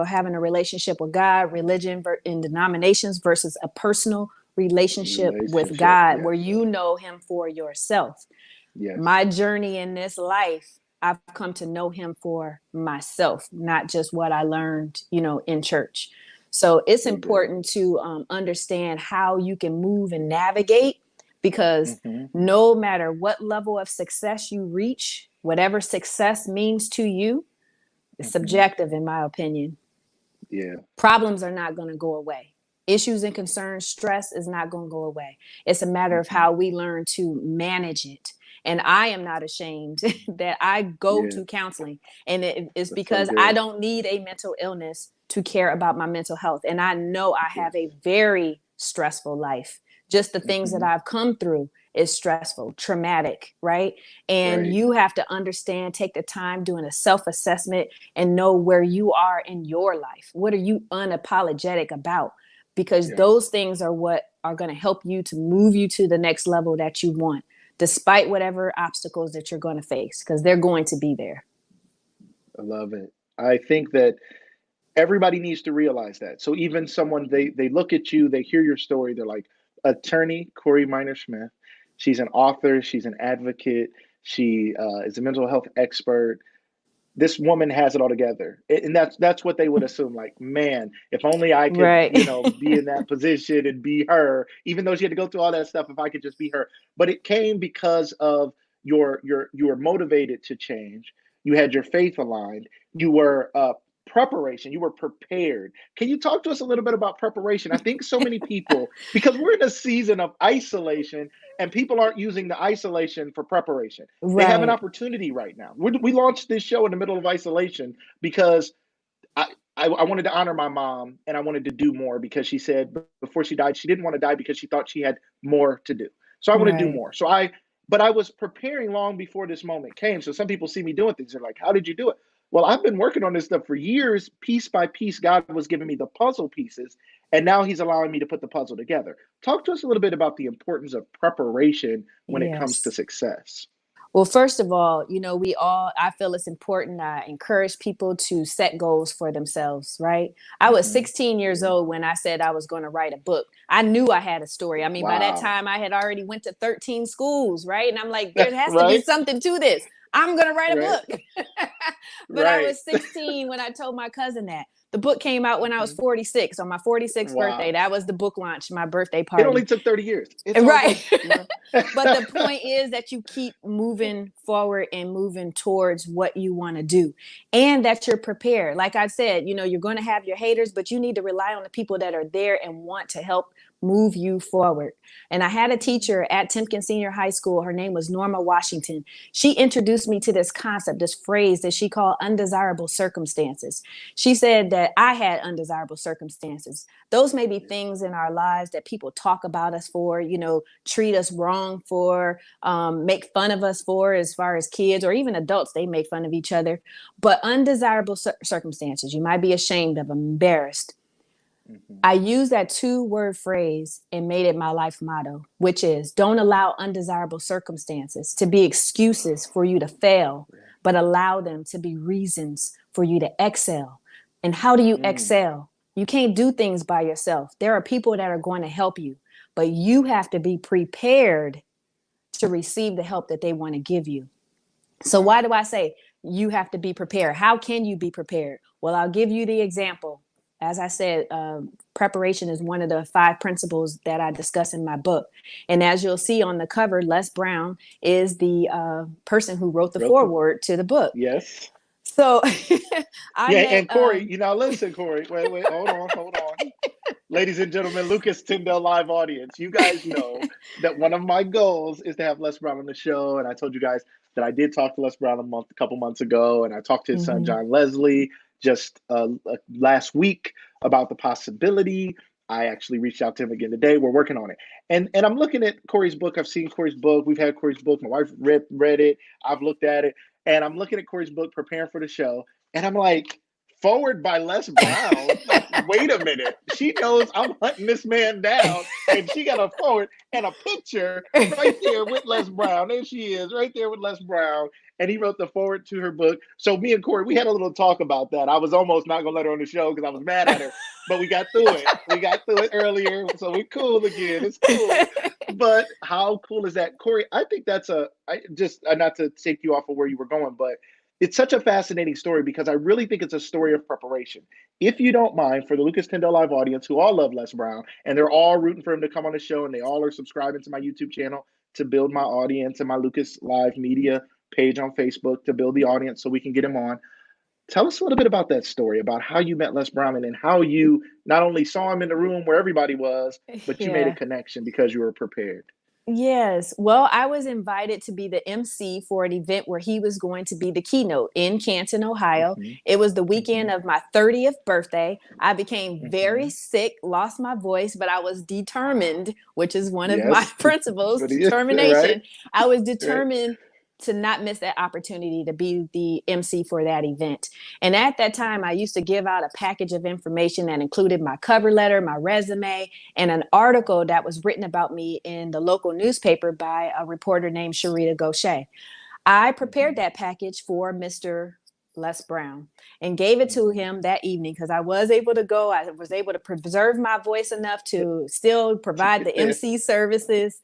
having a relationship with God, religion and denominations versus a personal relationship with Relationship. God where Yes. you know him for yourself. Yes. My journey in this life, I've come to know him for myself, not just what I learned, in church. So it's So good. important to understand how you can move and navigate, because Hmm. no matter what level of success you reach, whatever success means to you, it's Hmm. subjective, in my opinion. Yeah. Problems are not going to go away. Issues and concerns, stress is not going to go away. It's a matter of Hmm. how we learn to manage it. And I am not ashamed that I go Yeah. to counseling. And it's That's so because I good. don't need a mental illness to care about my mental health. And I know I have Yes. a very stressful life. Just the things that Hmm. I've come through is stressful, traumatic, right? And Right. you have to understand, take the time doing a self assessment and know where you are in your life. What are you unapologetic about? Because Yeah. those things are what are going to help you to move you to the next level that you want, despite whatever obstacles that you're going to face, because they're going to be there. I love it. I think that everybody needs to realize that. So even someone they look at you, they hear your story, they're like, attorney Corey Minor Smith. She's an author, she's an advocate, she is a mental health expert. This woman has it all together, and that's what they would assume. Like, man, if only I could, Right. be in that position and be her. Even though she had to go through all that stuff, if I could just be her. But it came because of you were motivated to change. You had your faith aligned. You were preparation. You were prepared. Can you talk to us a little bit about preparation? I think so many people, because we're in a season of isolation, and people aren't using the isolation for preparation. They have an Right. opportunity right now. We launched this show in the middle of isolation because I, I wanted to honor my mom, and I wanted to do more because she said before she died, she didn't want to die because she thought she had more to do. So I want to do Right. more. But I was preparing long before this moment came. So some people see me doing things. They're like, how did you do it? Well, I've been working on this stuff for years. Piece by piece, God was giving me the puzzle pieces, and now He's allowing me to put the puzzle together. Talk to us a little bit about the importance of preparation when it comes to Yes. success. Well, first of all, I feel it's important. I encourage people to set goals for themselves, right? I was Hmm. 16 years Yeah. old when I said I was going to write a book. I knew I had a story. I mean, by that Wow. time I had already went to 13 schools, right? And I'm like, there has to be Right. something to this. I'm going to write a Right. book. But I Right. was 16 when I told my cousin that. The book came out when I was Mhm. 46, on my 46th birthday. Wow. That was the book launch, my birthday It only party. took 30 years. It's all Right. good, But the point is that you keep moving forward and moving towards what you want to do, and that you're prepared. Like I said, you're going to have your haters, but you need to rely on the people that are there and want to help move you forward. And I had a teacher at Timpkin Senior High School. Her name was Norma Washington. She introduced me to this concept, this phrase that she called undesirable circumstances. She said that I had undesirable circumstances. Those may be things in our lives that people talk about us for, treat us wrong for, make fun of us for, as far as kids or even adults, they make fun of each other. But undesirable circumstances, you might be ashamed of, embarrassed. I use that 2-word phrase and made it my life motto, which is don't allow undesirable circumstances to be excuses for you to fail, but allow them to be reasons for you to excel. And how do you excel? You can't do things by yourself. There are people that are going to help you, but you have to be prepared to receive the help that they want to give you. So why do I say you have to be prepared? How can you be prepared? Well, I'll give you the example. As I said, preparation is one of the 5 principles that I discuss in my book. And as you'll see on the cover, Les Brown is the person who wrote the foreword to the book. Yes. So and Corey, listen, Corey, wait, hold on. Ladies and gentlemen, Lucas Tindell live audience, you guys know that one of my goals is to have Les Brown on the show. And I told you guys that I did talk to Les Brown a couple months ago, and I talked to his son, John Leslie, just last week about the possibility. I actually reached out to him again today. We're working on it. And I'm looking at Corey's book. I've seen Corey's book. We've had Corey's book. My wife read it. I've looked at it. And I'm looking at Corey's book, preparing for the show. And I'm like, forward by Les Brown. Like, wait a minute. She knows I'm hunting this man down. And she got a forward and a picture right there with Les Brown. There she is, right there with Les Brown. And he wrote the forward to her book. So me and Corey, we had a little talk about that. I was almost not going to let her on the show because I was mad at her. But we got through it. We got through it earlier. So we're cool again. It's cool. But how cool is that? Corey, I think that's not to take you off of where you were going, but it's such a fascinating story because I really think it's a story of preparation. If you don't mind, for the Lucas Tindell live audience who all love Les Brown, and they're all rooting for him to come on the show, and they all are subscribing to my YouTube channel to build my audience and my Lucas Live Media page on Facebook to build the audience so we can get him on. Tell us a little bit about that story, about how you met Les Brown and how you not only saw him in the room where everybody was, but you made a connection because you were prepared. Yes. Well, I was invited to be the MC for an event where he was going to be the keynote in Canton, Ohio. It was the weekend of my 30th birthday. I became very sick, lost my voice, but I was determined, which is one of my principles, determination. Right? I was determined to not miss that opportunity to be the MC for that event. And at that time, I used to give out a package of information that included my cover letter, my resume, and an article that was written about me in the local newspaper by a reporter named Sharita Gaucher. I prepared that package for Mr. Les Brown and gave it to him that evening because I was able to go. I was able to preserve my voice enough to still provide the MC services.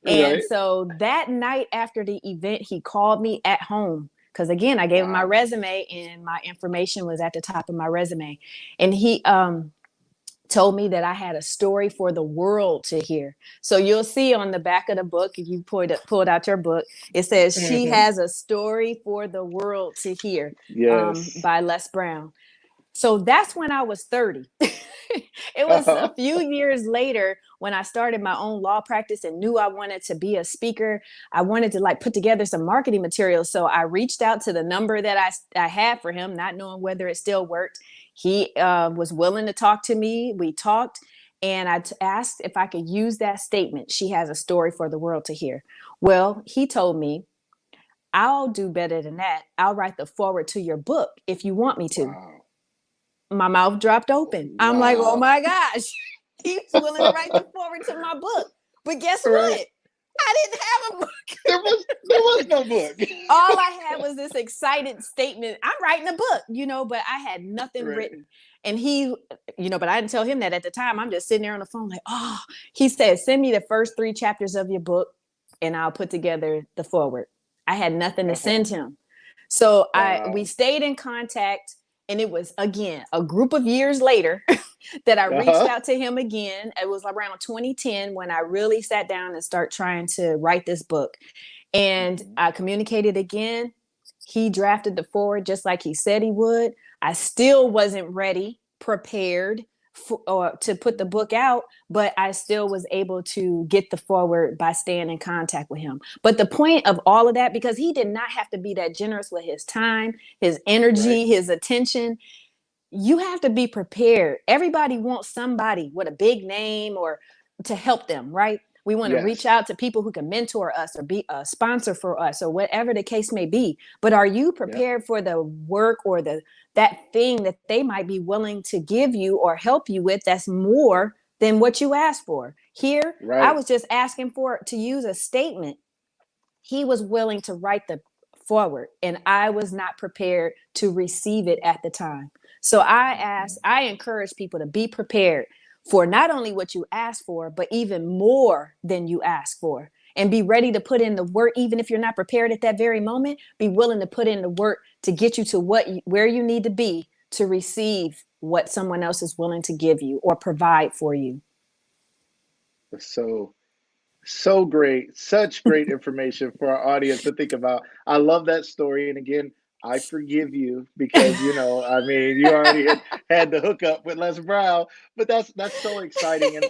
And so that night after the event, he called me at home because, again, I gave him my resume and my information was at the top of my resume. And he told me that I had a story for the world to hear. So you'll see on the back of the book, if you pulled out your book, it says she has a story for the world to hear by Les Brown. So that's when I was 30. It was a few years later when I started my own law practice and knew I wanted to be a speaker. I wanted to put together some marketing materials. So I reached out to the number that I had for him, not knowing whether it still worked. He was willing to talk to me. We talked and I asked if I could use that statement. She has a story for the world to hear. Well, he told me, I'll do better than that. I'll write the foreword to your book if you want me to. Wow. My mouth dropped open. I'm like, oh my gosh, he's willing to write the foreword to my book. But guess what? I didn't have a book. There was no book. All I had was this excited statement. I'm writing a book, but I had nothing written. And he, but I didn't tell him that at the time. I'm just sitting there on the phone like, he said, send me the first 3 chapters of your book and I'll put together the foreword. I had nothing to send him. So we stayed in contact. And it was, again, a group of years later that I reached out to him again. It was around 2010 when I really sat down and started trying to write this book. And I communicated again. He drafted the foreword just like he said he would. I still wasn't ready, prepared, or to put the book out, but I still was able to get the forward by staying in contact with him. But the point of all of that, because he did not have to be that generous with his time, his energy, his attention, you have to be prepared. Everybody wants somebody with a big name or to help them, right? We want to reach out to people who can mentor us or be a sponsor for us or whatever the case may be. But are you prepared for the work or that thing that they might be willing to give you or help you with that's more than what you asked for? Here, I was just asking for to use a statement. He was willing to write the forward, and I was not prepared to receive it at the time. So I encourage people to be prepared for not only what you ask for, but even more than you ask for. And be ready to put in the work, even if you're not prepared at that very moment. Be willing to put in the work to get you to where you need to be to receive what someone else is willing to give you or provide for you. So great. Such great information for our audience to think about. I love that story. And again, I forgive you because, you already had the hookup with Les Brown, but that's so exciting. And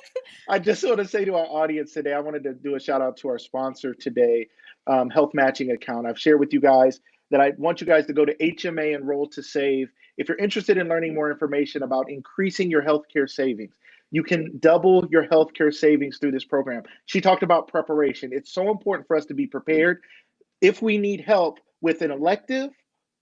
I just want to say to our audience today, I wanted to do a shout out to our sponsor today, Health Matching Account. I've shared with you guys that I want you guys to go to HMA Enroll to Save. If you're interested in learning more information about increasing your healthcare savings, you can double your healthcare savings through this program. She talked about preparation. It's so important for us to be prepared if we need help with an elective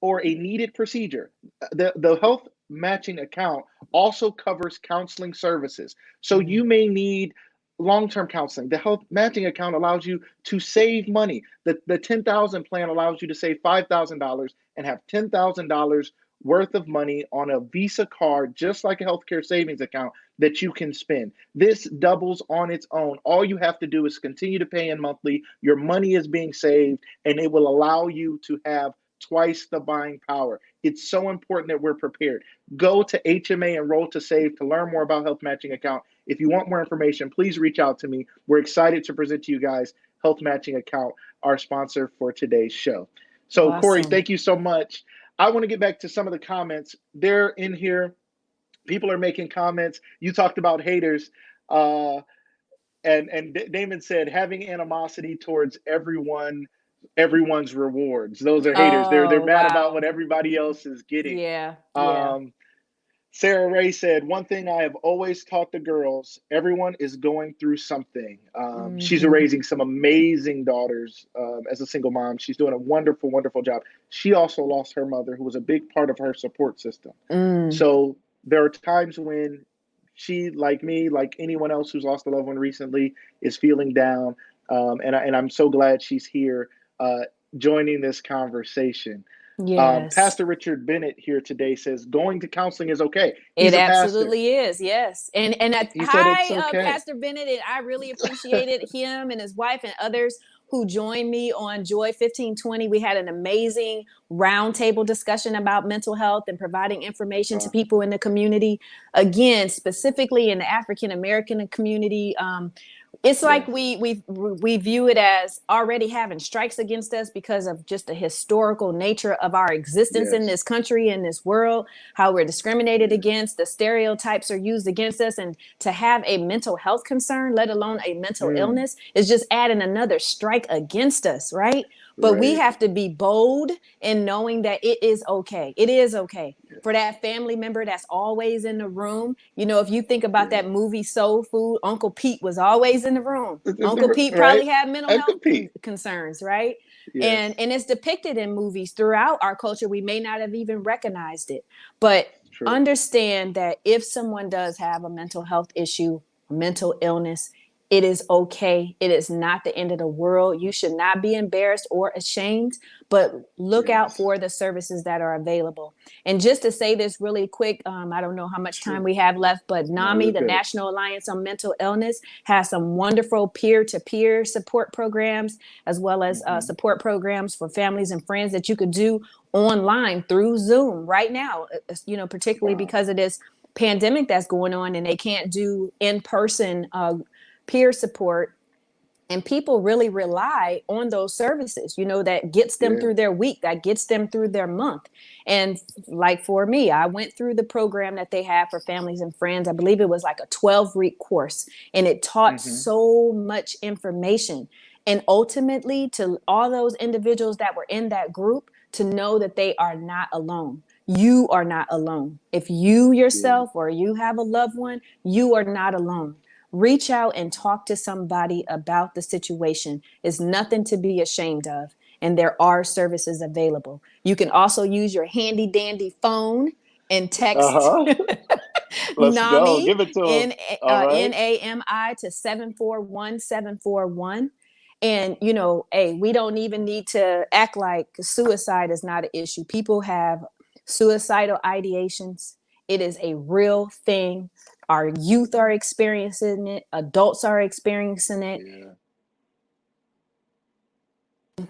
or a needed procedure. The health matching account also covers counseling services. So you may need long-term counseling. The health matching account allows you to save money. The 10,000 plan allows you to save $5,000 and have $10,000 worth of money on a Visa card, just like a healthcare savings account that you can spend. This doubles on its own. All you have to do is continue to pay in monthly. Your money is being saved, and it will allow you to have twice the buying power. It's so important that we're prepared. Go to HMA Enroll to Save to learn more about Health Matching Account. If you want more information, please reach out to me. We're excited to present to you guys Health Matching Account, our sponsor for today's show. So, awesome. Corey, thank you so much. I want to get back to some of the comments. They're in here. People are making comments. You talked about haters. And Damon said, having animosity towards everyone's rewards. Those are haters. They're mad about what everybody else is getting. Yeah. Sarah Ray said, one thing I have always taught the girls, everyone is going through something. She's raising some amazing daughters as a single mom. She's doing a wonderful, wonderful job. She also lost her mother, who was a big part of her support system. So there are times when she, like me, like anyone else who's lost a loved one recently, is feeling down. And I'm so glad she's here joining this conversation. Yes. Pastor Richard Bennett here today says going to counseling is okay. It absolutely is. Yes. And hi, okay. Pastor Bennett. And I really appreciated him and his wife and others who joined me on Joy 1520. We had an amazing roundtable discussion about mental health and providing information to people in the community. Again, specifically in the African-American community, it's like we view it as already having strikes against us because of just the historical nature of our existence in this country, in this world, how we're discriminated against, the stereotypes are used against us. And to have a mental health concern, let alone a mental illness, is just adding another strike against us, right? But we have to be bold in knowing that it is okay. It is okay. For that family member that's always in the room. You know, if you think about that movie Soul Food, Uncle Pete was always in the room. Uncle Pete probably had mental health concerns, right? And it's depicted in movies throughout our culture. We may not have even recognized it. But understand that if someone does have a mental health issue, mental illness, it is okay. It is not the end of the world. You should not be embarrassed or ashamed, but look out for the services that are available. And just to say this really quick, I don't know how much time we have left, but NAMI, the National Alliance on Mental Illness, has some wonderful peer-to-peer support programs, as well as support programs for families and friends that you could do online through Zoom right now, you know, particularly because of this pandemic that's going on and they can't do in-person peer support. And people really rely on those services, that gets them through their week, that gets them through their month. And like for me, I went through the program that they have for families and friends. I believe it was like a 12-week course, and it taught so much information. And ultimately, to all those individuals that were in that group, to know that they are not alone. You are not alone. If you yourself or you have a loved one, you are not alone. Reach out and talk to somebody about the situation. It's nothing to be ashamed of. And there are services available. You can also use your handy dandy phone and text Let's go. NAMI, Give it to them. All right. NAMI to 741-741. And, hey, we don't even need to act like suicide is not an issue. People have suicidal ideations. It is a real thing. Our youth are experiencing it. Adults are experiencing it. Yeah.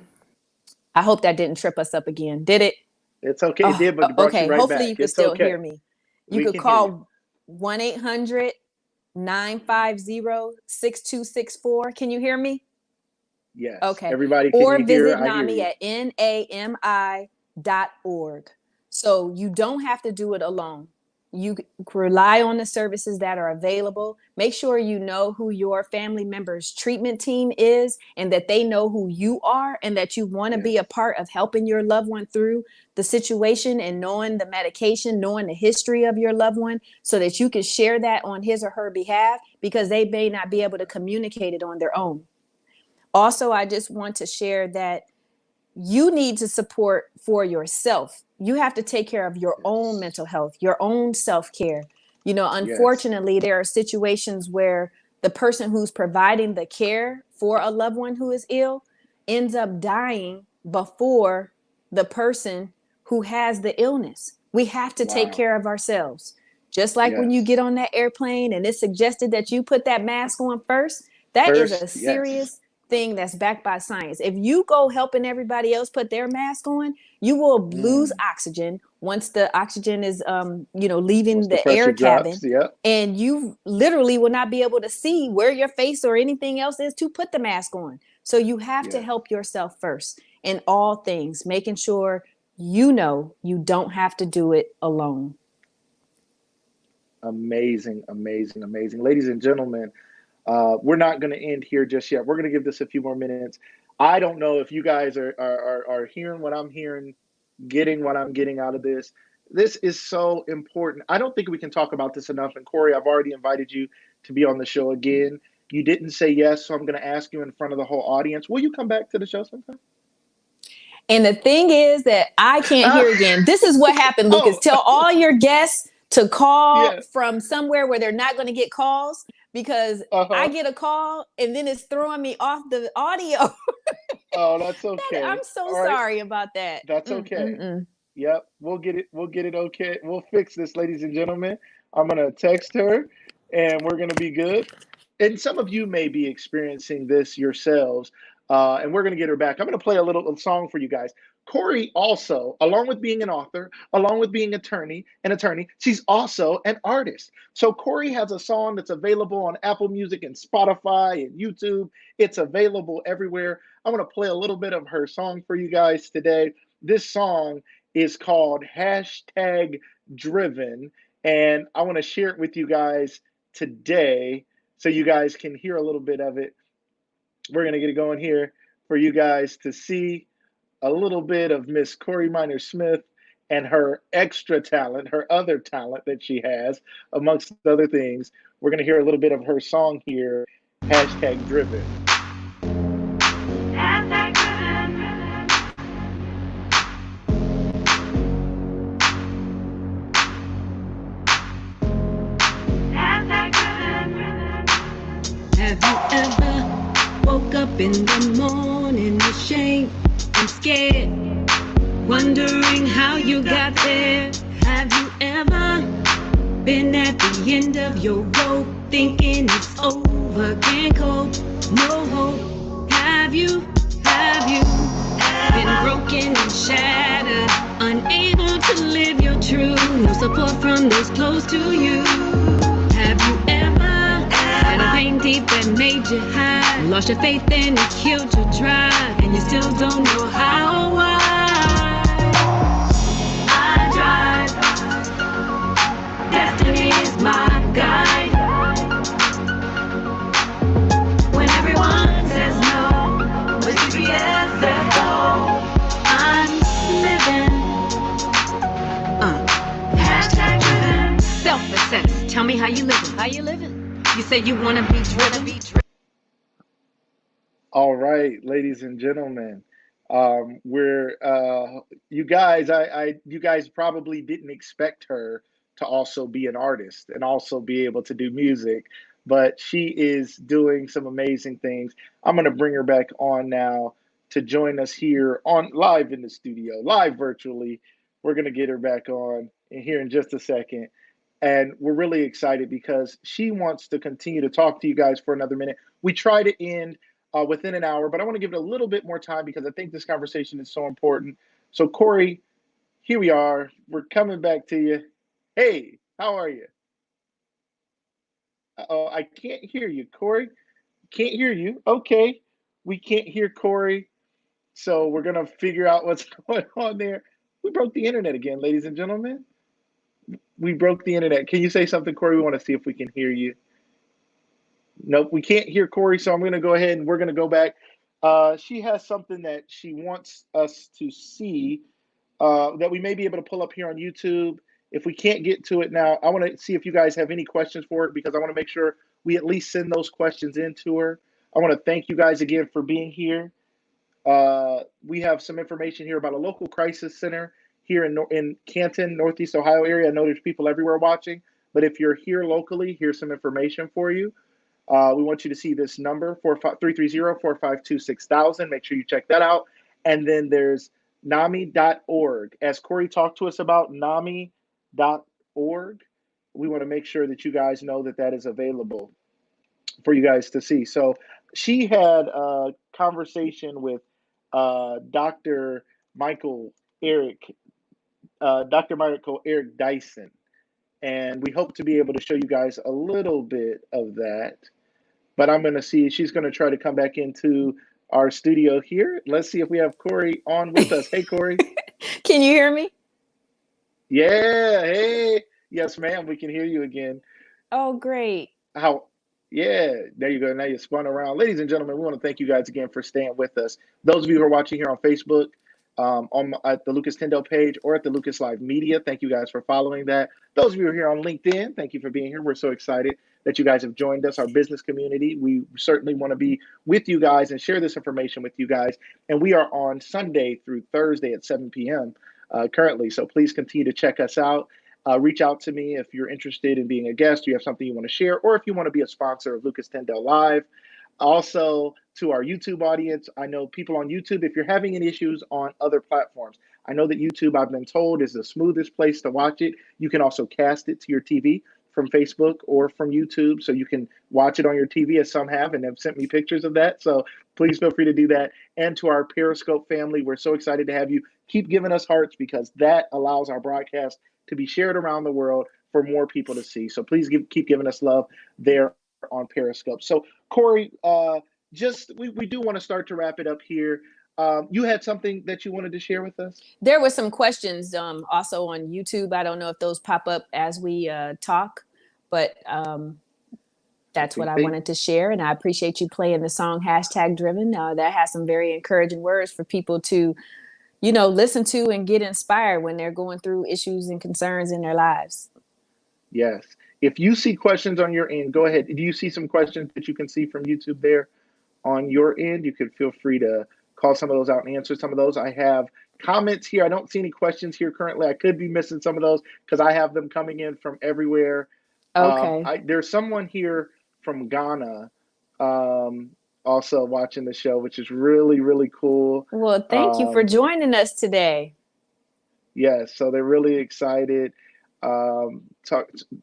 I hope that didn't trip us up again. Did it? It's okay. It did, but it brought you right hopefully back. You can still hear me. You could call 1-800-950-6264. Can you hear me? Yes. Okay. Everybody can or hear, visit NAMI at NAMI.org. So you don't have to do it alone. You rely on the services that are available. Make sure you know who your family member's treatment team is, and that they know who you are, and that you want to be a part of helping your loved one through the situation, and knowing the medication, knowing the history of your loved one, so that you can share that on his or her behalf, because they may not be able to communicate it on their own. Also, I just want to share that you need to support for yourself. You have to take care of your own mental health, your own self-care. Unfortunately, there are situations where the person who's providing the care for a loved one who is ill ends up dying before the person who has the illness. We have to take care of ourselves. Just like when you get on that airplane and it's suggested that you put that mask on first, that is a serious thing that's backed by science. If you go helping everybody else put their mask on, you will lose oxygen once the oxygen is leaving the air cabin, and you literally will not be able to see where your face or anything else is to put the mask on. So you have to help yourself first in all things, making sure you don't have to do it alone. Amazing. Ladies and gentlemen, we're not going to end here just yet. We're going to give this a few more minutes. I don't know if you guys are hearing what I'm hearing, getting what I'm getting out of this. This is so important. I don't think we can talk about this enough. And Corey, I've already invited you to be on the show again. You didn't say yes, so I'm going to ask you in front of the whole audience. Will you come back to the show sometime? And the thing is that I can't hear again. This is what happened, Lucas. Tell all your guests to call from somewhere where they're not going to get calls, because I get a call and then it's throwing me off the audio. Oh, that's okay. I'm so sorry about that. That's okay. Yep, we'll get it okay. We'll fix this, ladies and gentlemen. I'm going to text her and we're going to be good. And some of you may be experiencing this yourselves, and we're going to get her back. I'm going to play a little song for you guys. Corey also, along with being an author, along with being an attorney, she's also an artist. So Corey has a song that's available on Apple Music and Spotify and YouTube. It's available everywhere. I'm going to play a little bit of her song for you guys today. This song is called #Driven, and I want to share it with you guys today so you guys can hear a little bit of it. We're going to get it going here for you guys to see a little bit of Miss Corey Minor-Smith and her extra talent, her other talent that she has, amongst other things. We're going to hear a little bit of her song here, #Driven. Have you ever woke up in the morning ashamed and scared, wondering how you got there? Have you ever been at the end of your rope, thinking it's over, can't cope, no hope? Have you been broken and shattered, unable to live your truth, no support from those close to you? Have you ever had a painting weed that made you high. Lost your faith and it killed your drive, and you still don't know how or why. I drive, destiny is my guide. When everyone says no, with GPS says go, I'm living. Hashtag driven. Self-assess. Tell me how you living. How you living? You say you wanna be driven. All right, ladies and gentlemen, we're you guys. You guys probably didn't expect her to also be an artist and also be able to do music, but she is doing some amazing things. I'm gonna bring her back on now to join us here on live in the studio, live virtually. We're gonna get her back on here in just a second. And we're really excited because she wants to continue to talk to you guys for another minute. We try to end within an hour, but I want to give it a little bit more time because I think this conversation is so important. So, Corey, here we are. We're coming back to you. Hey, how are you? Oh, I can't hear you, Corey. Can't hear you. Okay. We can't hear Corey. So we're going to figure out what's going on there. We broke the internet again, ladies and gentlemen. We broke the internet. Can you say something, Corey? We want to see if we can hear you. Nope, we can't hear Corey, so I'm going to go ahead and we're going to go back. She has something that she wants us to see that we may be able to pull up here on YouTube. If we can't get to it now, I want to see if you guys have any questions for it because I want to make sure we at least send those questions in to her. I want to thank you guys again for being here. We have some information here about a local crisis center here in Canton, Northeast Ohio area. I know there's people everywhere watching, but if you're here locally, here's some information for you. We want you to see this number, 330-452-6000. Make sure you check that out. And then there's NAMI.org. As Corey talked to us about, NAMI.org, we want to make sure that you guys know that that is available for you guys to see. So she had a conversation with Dr. Michael Eric Dyson. And we hope to be able to show you guys a little bit of that. But I'm going to see, she's going to try to come back into our studio here. Let's see if we have Corey on with us. Hey, Corey. Can you hear me? Yeah. Hey. Yes, ma'am. We can hear you again. Oh, great. Yeah, there you go. Now you're spun around. Ladies and gentlemen, we want to thank you guys again for staying with us. Those of you who are watching here on Facebook, at the Lucas Tindell page or at the Lucas Live Media, thank you guys for following that. Those of you who are here on LinkedIn, thank you for being here. We're so excited that you guys have joined us, our business community. We certainly want to be with you guys and share this information with you guys. And we are on Sunday through Thursday at 7 p.m. Currently. So please continue to check us out. Reach out to me if you're interested in being a guest, you have something you want to share, or if you want to be a sponsor of Lucas Tindell Live. Also, to our YouTube audience, I know people on YouTube, if you're having any issues on other platforms, I know that YouTube, I've been told, is the smoothest place to watch it. You can also cast it to your TV from Facebook or from YouTube, so you can watch it on your TV, as some have, and have sent me pictures of that. So please feel free to do that. And to our Periscope family, we're so excited to have you. Keep giving us hearts because that allows our broadcast to be shared around the world for more people to see. So please keep giving us love there on Periscope. So Corey, we do want to start to wrap it up here. You had something that you wanted to share with us? There were some questions also on YouTube. I don't know if those pop up as we talk, but that's what I wanted to share. And I appreciate you playing the song #Driven. That has some very encouraging words for people to, listen to and get inspired when they're going through issues and concerns in their lives. Yes. If you see questions on your end, go ahead. Do you see some questions that you can see from YouTube there on your end? You could feel free to call some of those out and answer some of those. I have comments here. I don't see any questions here currently. I could be missing some of those because I have them coming in from everywhere. Okay. There's someone here from Ghana also watching the show, which is really, really cool. Well, thank you for joining us today. Yes, so they're really excited.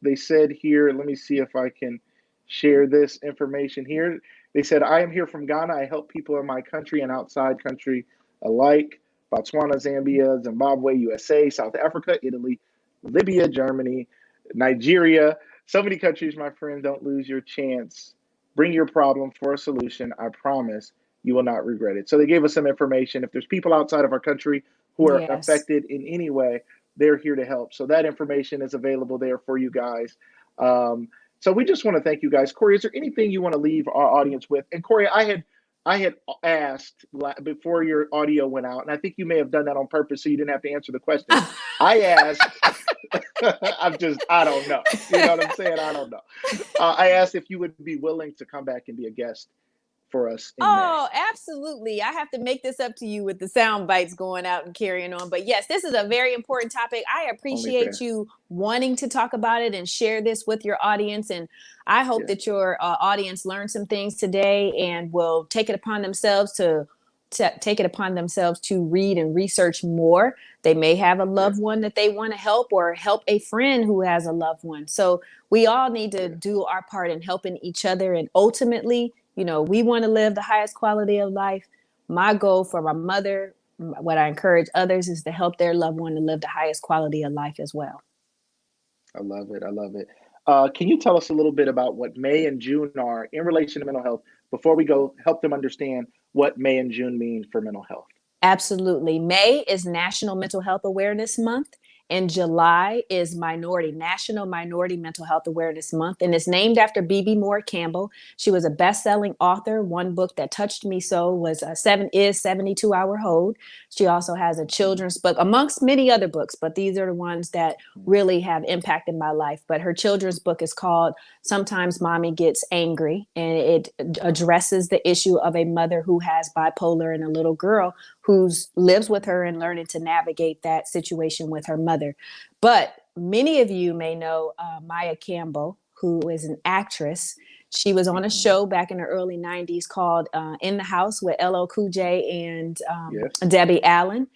They said here, let me see if I can share this information here. They said, I am here from Ghana. I help people in my country and outside country alike. Botswana, Zambia, Zimbabwe, USA, South Africa, Italy, Libya, Germany, Nigeria. So many countries, my friend. Don't lose your chance. Bring your problem for a solution. I promise you will not regret it. So they gave us some information. If there's people outside of our country who are Yes. affected in any way, they're here to help. So that information is available there for you guys. So we just want to thank you guys. Corey, is there anything you want to leave our audience with? And Corey, I had asked before your audio went out, and I think you may have done that on purpose so you didn't have to answer the question. I asked, I don't know. You know what I'm saying? I don't know. I asked if you would be willing to come back and be a guest for us in Oh, May. absolutely. I have to make this up to you with the sound bites going out and carrying on. But yes, this is a very important topic. I Only fair. appreciate you wanting to talk about it and share this with your audience. And I hope that your audience learned some things today and will take it upon themselves to read and research more. They may have a loved one that they want to help, or help a friend who has a loved one. So we all need to do our part in helping each other. And ultimately, we want to live the highest quality of life. My goal for my mother, what I encourage others, is to help their loved one to live the highest quality of life as well. I love it. I love it. Can you tell us a little bit about what May and June are in relation to mental health before we go help them understand what May and June mean for mental health? Absolutely. May is National Mental Health Awareness Month, and July is National Minority Mental Health Awareness Month, and it's named after B.B. Moore Campbell. She was a best-selling author. One book that touched me so was 72-Hour Hold. She also has a children's book, amongst many other books, but these are the ones that really have impacted my life. But her children's book is called Sometimes Mommy Gets Angry, and it addresses the issue of a mother who has bipolar and a little girl who lives with her and learning to navigate that situation with her mother. But many of you may know Maya Campbell, who is an actress. She was on a show back in the early 90s called In the House with LL Cool J and Debbie Allen.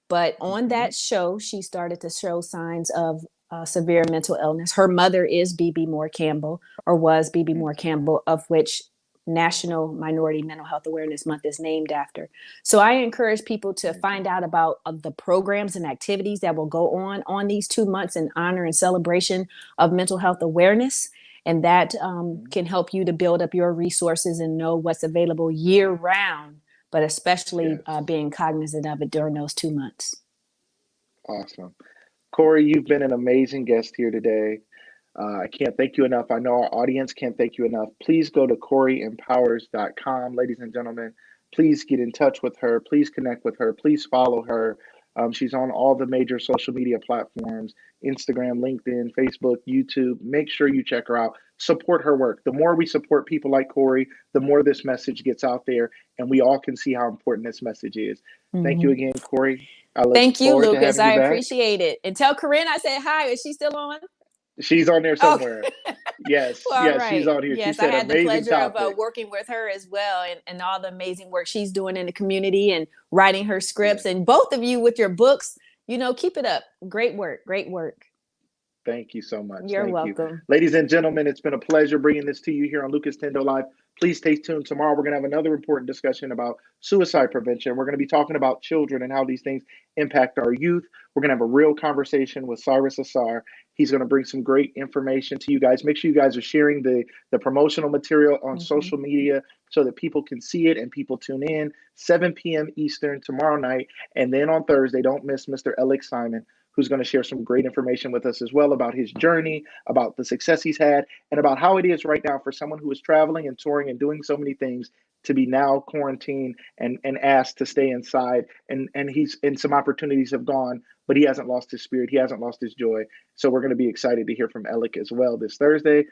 But on that show, she started to show signs of severe mental illness. Her mother is B.B. Moore Campbell, or was B.B. Moore Campbell, of which National Minority Mental Health Awareness Month is named after. So I encourage people to find out about the programs and activities that will go on these 2 months in honor and celebration of mental health awareness. And that can help you to build up your resources and know what's available year round, but especially being cognizant of it during those 2 months. Awesome. Corey, you've been an amazing guest here today. I can't thank you enough. I know our audience can't thank you enough. Please go to CoreyEmpowers.com. Ladies and gentlemen, please get in touch with her. Please connect with her. Please follow her. She's on all the major social media platforms, Instagram, LinkedIn, Facebook, YouTube. Make sure you check her out. Support her work. The more we support people like Corey, the more this message gets out there, and we all can see how important this message is. Thank you again, Corey. Thank you, Lucas. I back. appreciate it. And tell Corinne I said hi. Is she still on? She's on there somewhere. Yes, well, yes, right. she's on here. Yes, she said I had the pleasure topic. of working with her as well, and all the amazing work she's doing in the community and writing her scripts. And both of you with your books, keep it up. Great work. Great work. Thank you so much. You're Thank welcome. You. Ladies and gentlemen, it's been a pleasure bringing this to you here on Lucas Tindell Live. Please stay tuned. Tomorrow, we're going to have another important discussion about suicide prevention. We're going to be talking about children and how these things impact our youth. We're going to have a real conversation with Cyrus Assar. He's going to bring some great information to you guys. Make sure you guys are sharing the promotional material on social media so that people can see it and people tune in. 7 p.m. Eastern tomorrow night. And then on Thursday, don't miss Mr. Alex Simon, who's going to share some great information with us as well about his journey, about the success he's had, and about how it is right now for someone who is traveling and touring and doing so many things to be now quarantined and asked to stay inside. And some opportunities have gone, but he hasn't lost his spirit. He hasn't lost his joy. So we're going to be excited to hear from Alec as well this Thursday.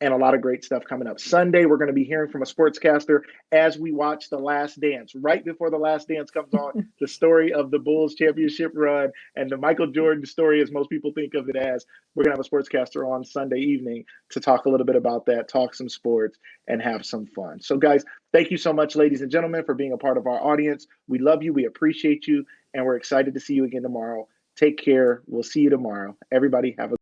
And a lot of great stuff coming up. Sunday, we're going to be hearing from a sportscaster as we watch The Last Dance. Right before The Last Dance comes on, the story of the Bulls championship run and the Michael Jordan story, as most people think of it as. We're going to have a sportscaster on Sunday evening to talk a little bit about that, talk some sports, and have some fun. So, guys, thank you so much, ladies and gentlemen, for being a part of our audience. We love you. We appreciate you. And we're excited to see you again tomorrow. Take care. We'll see you tomorrow. Everybody have a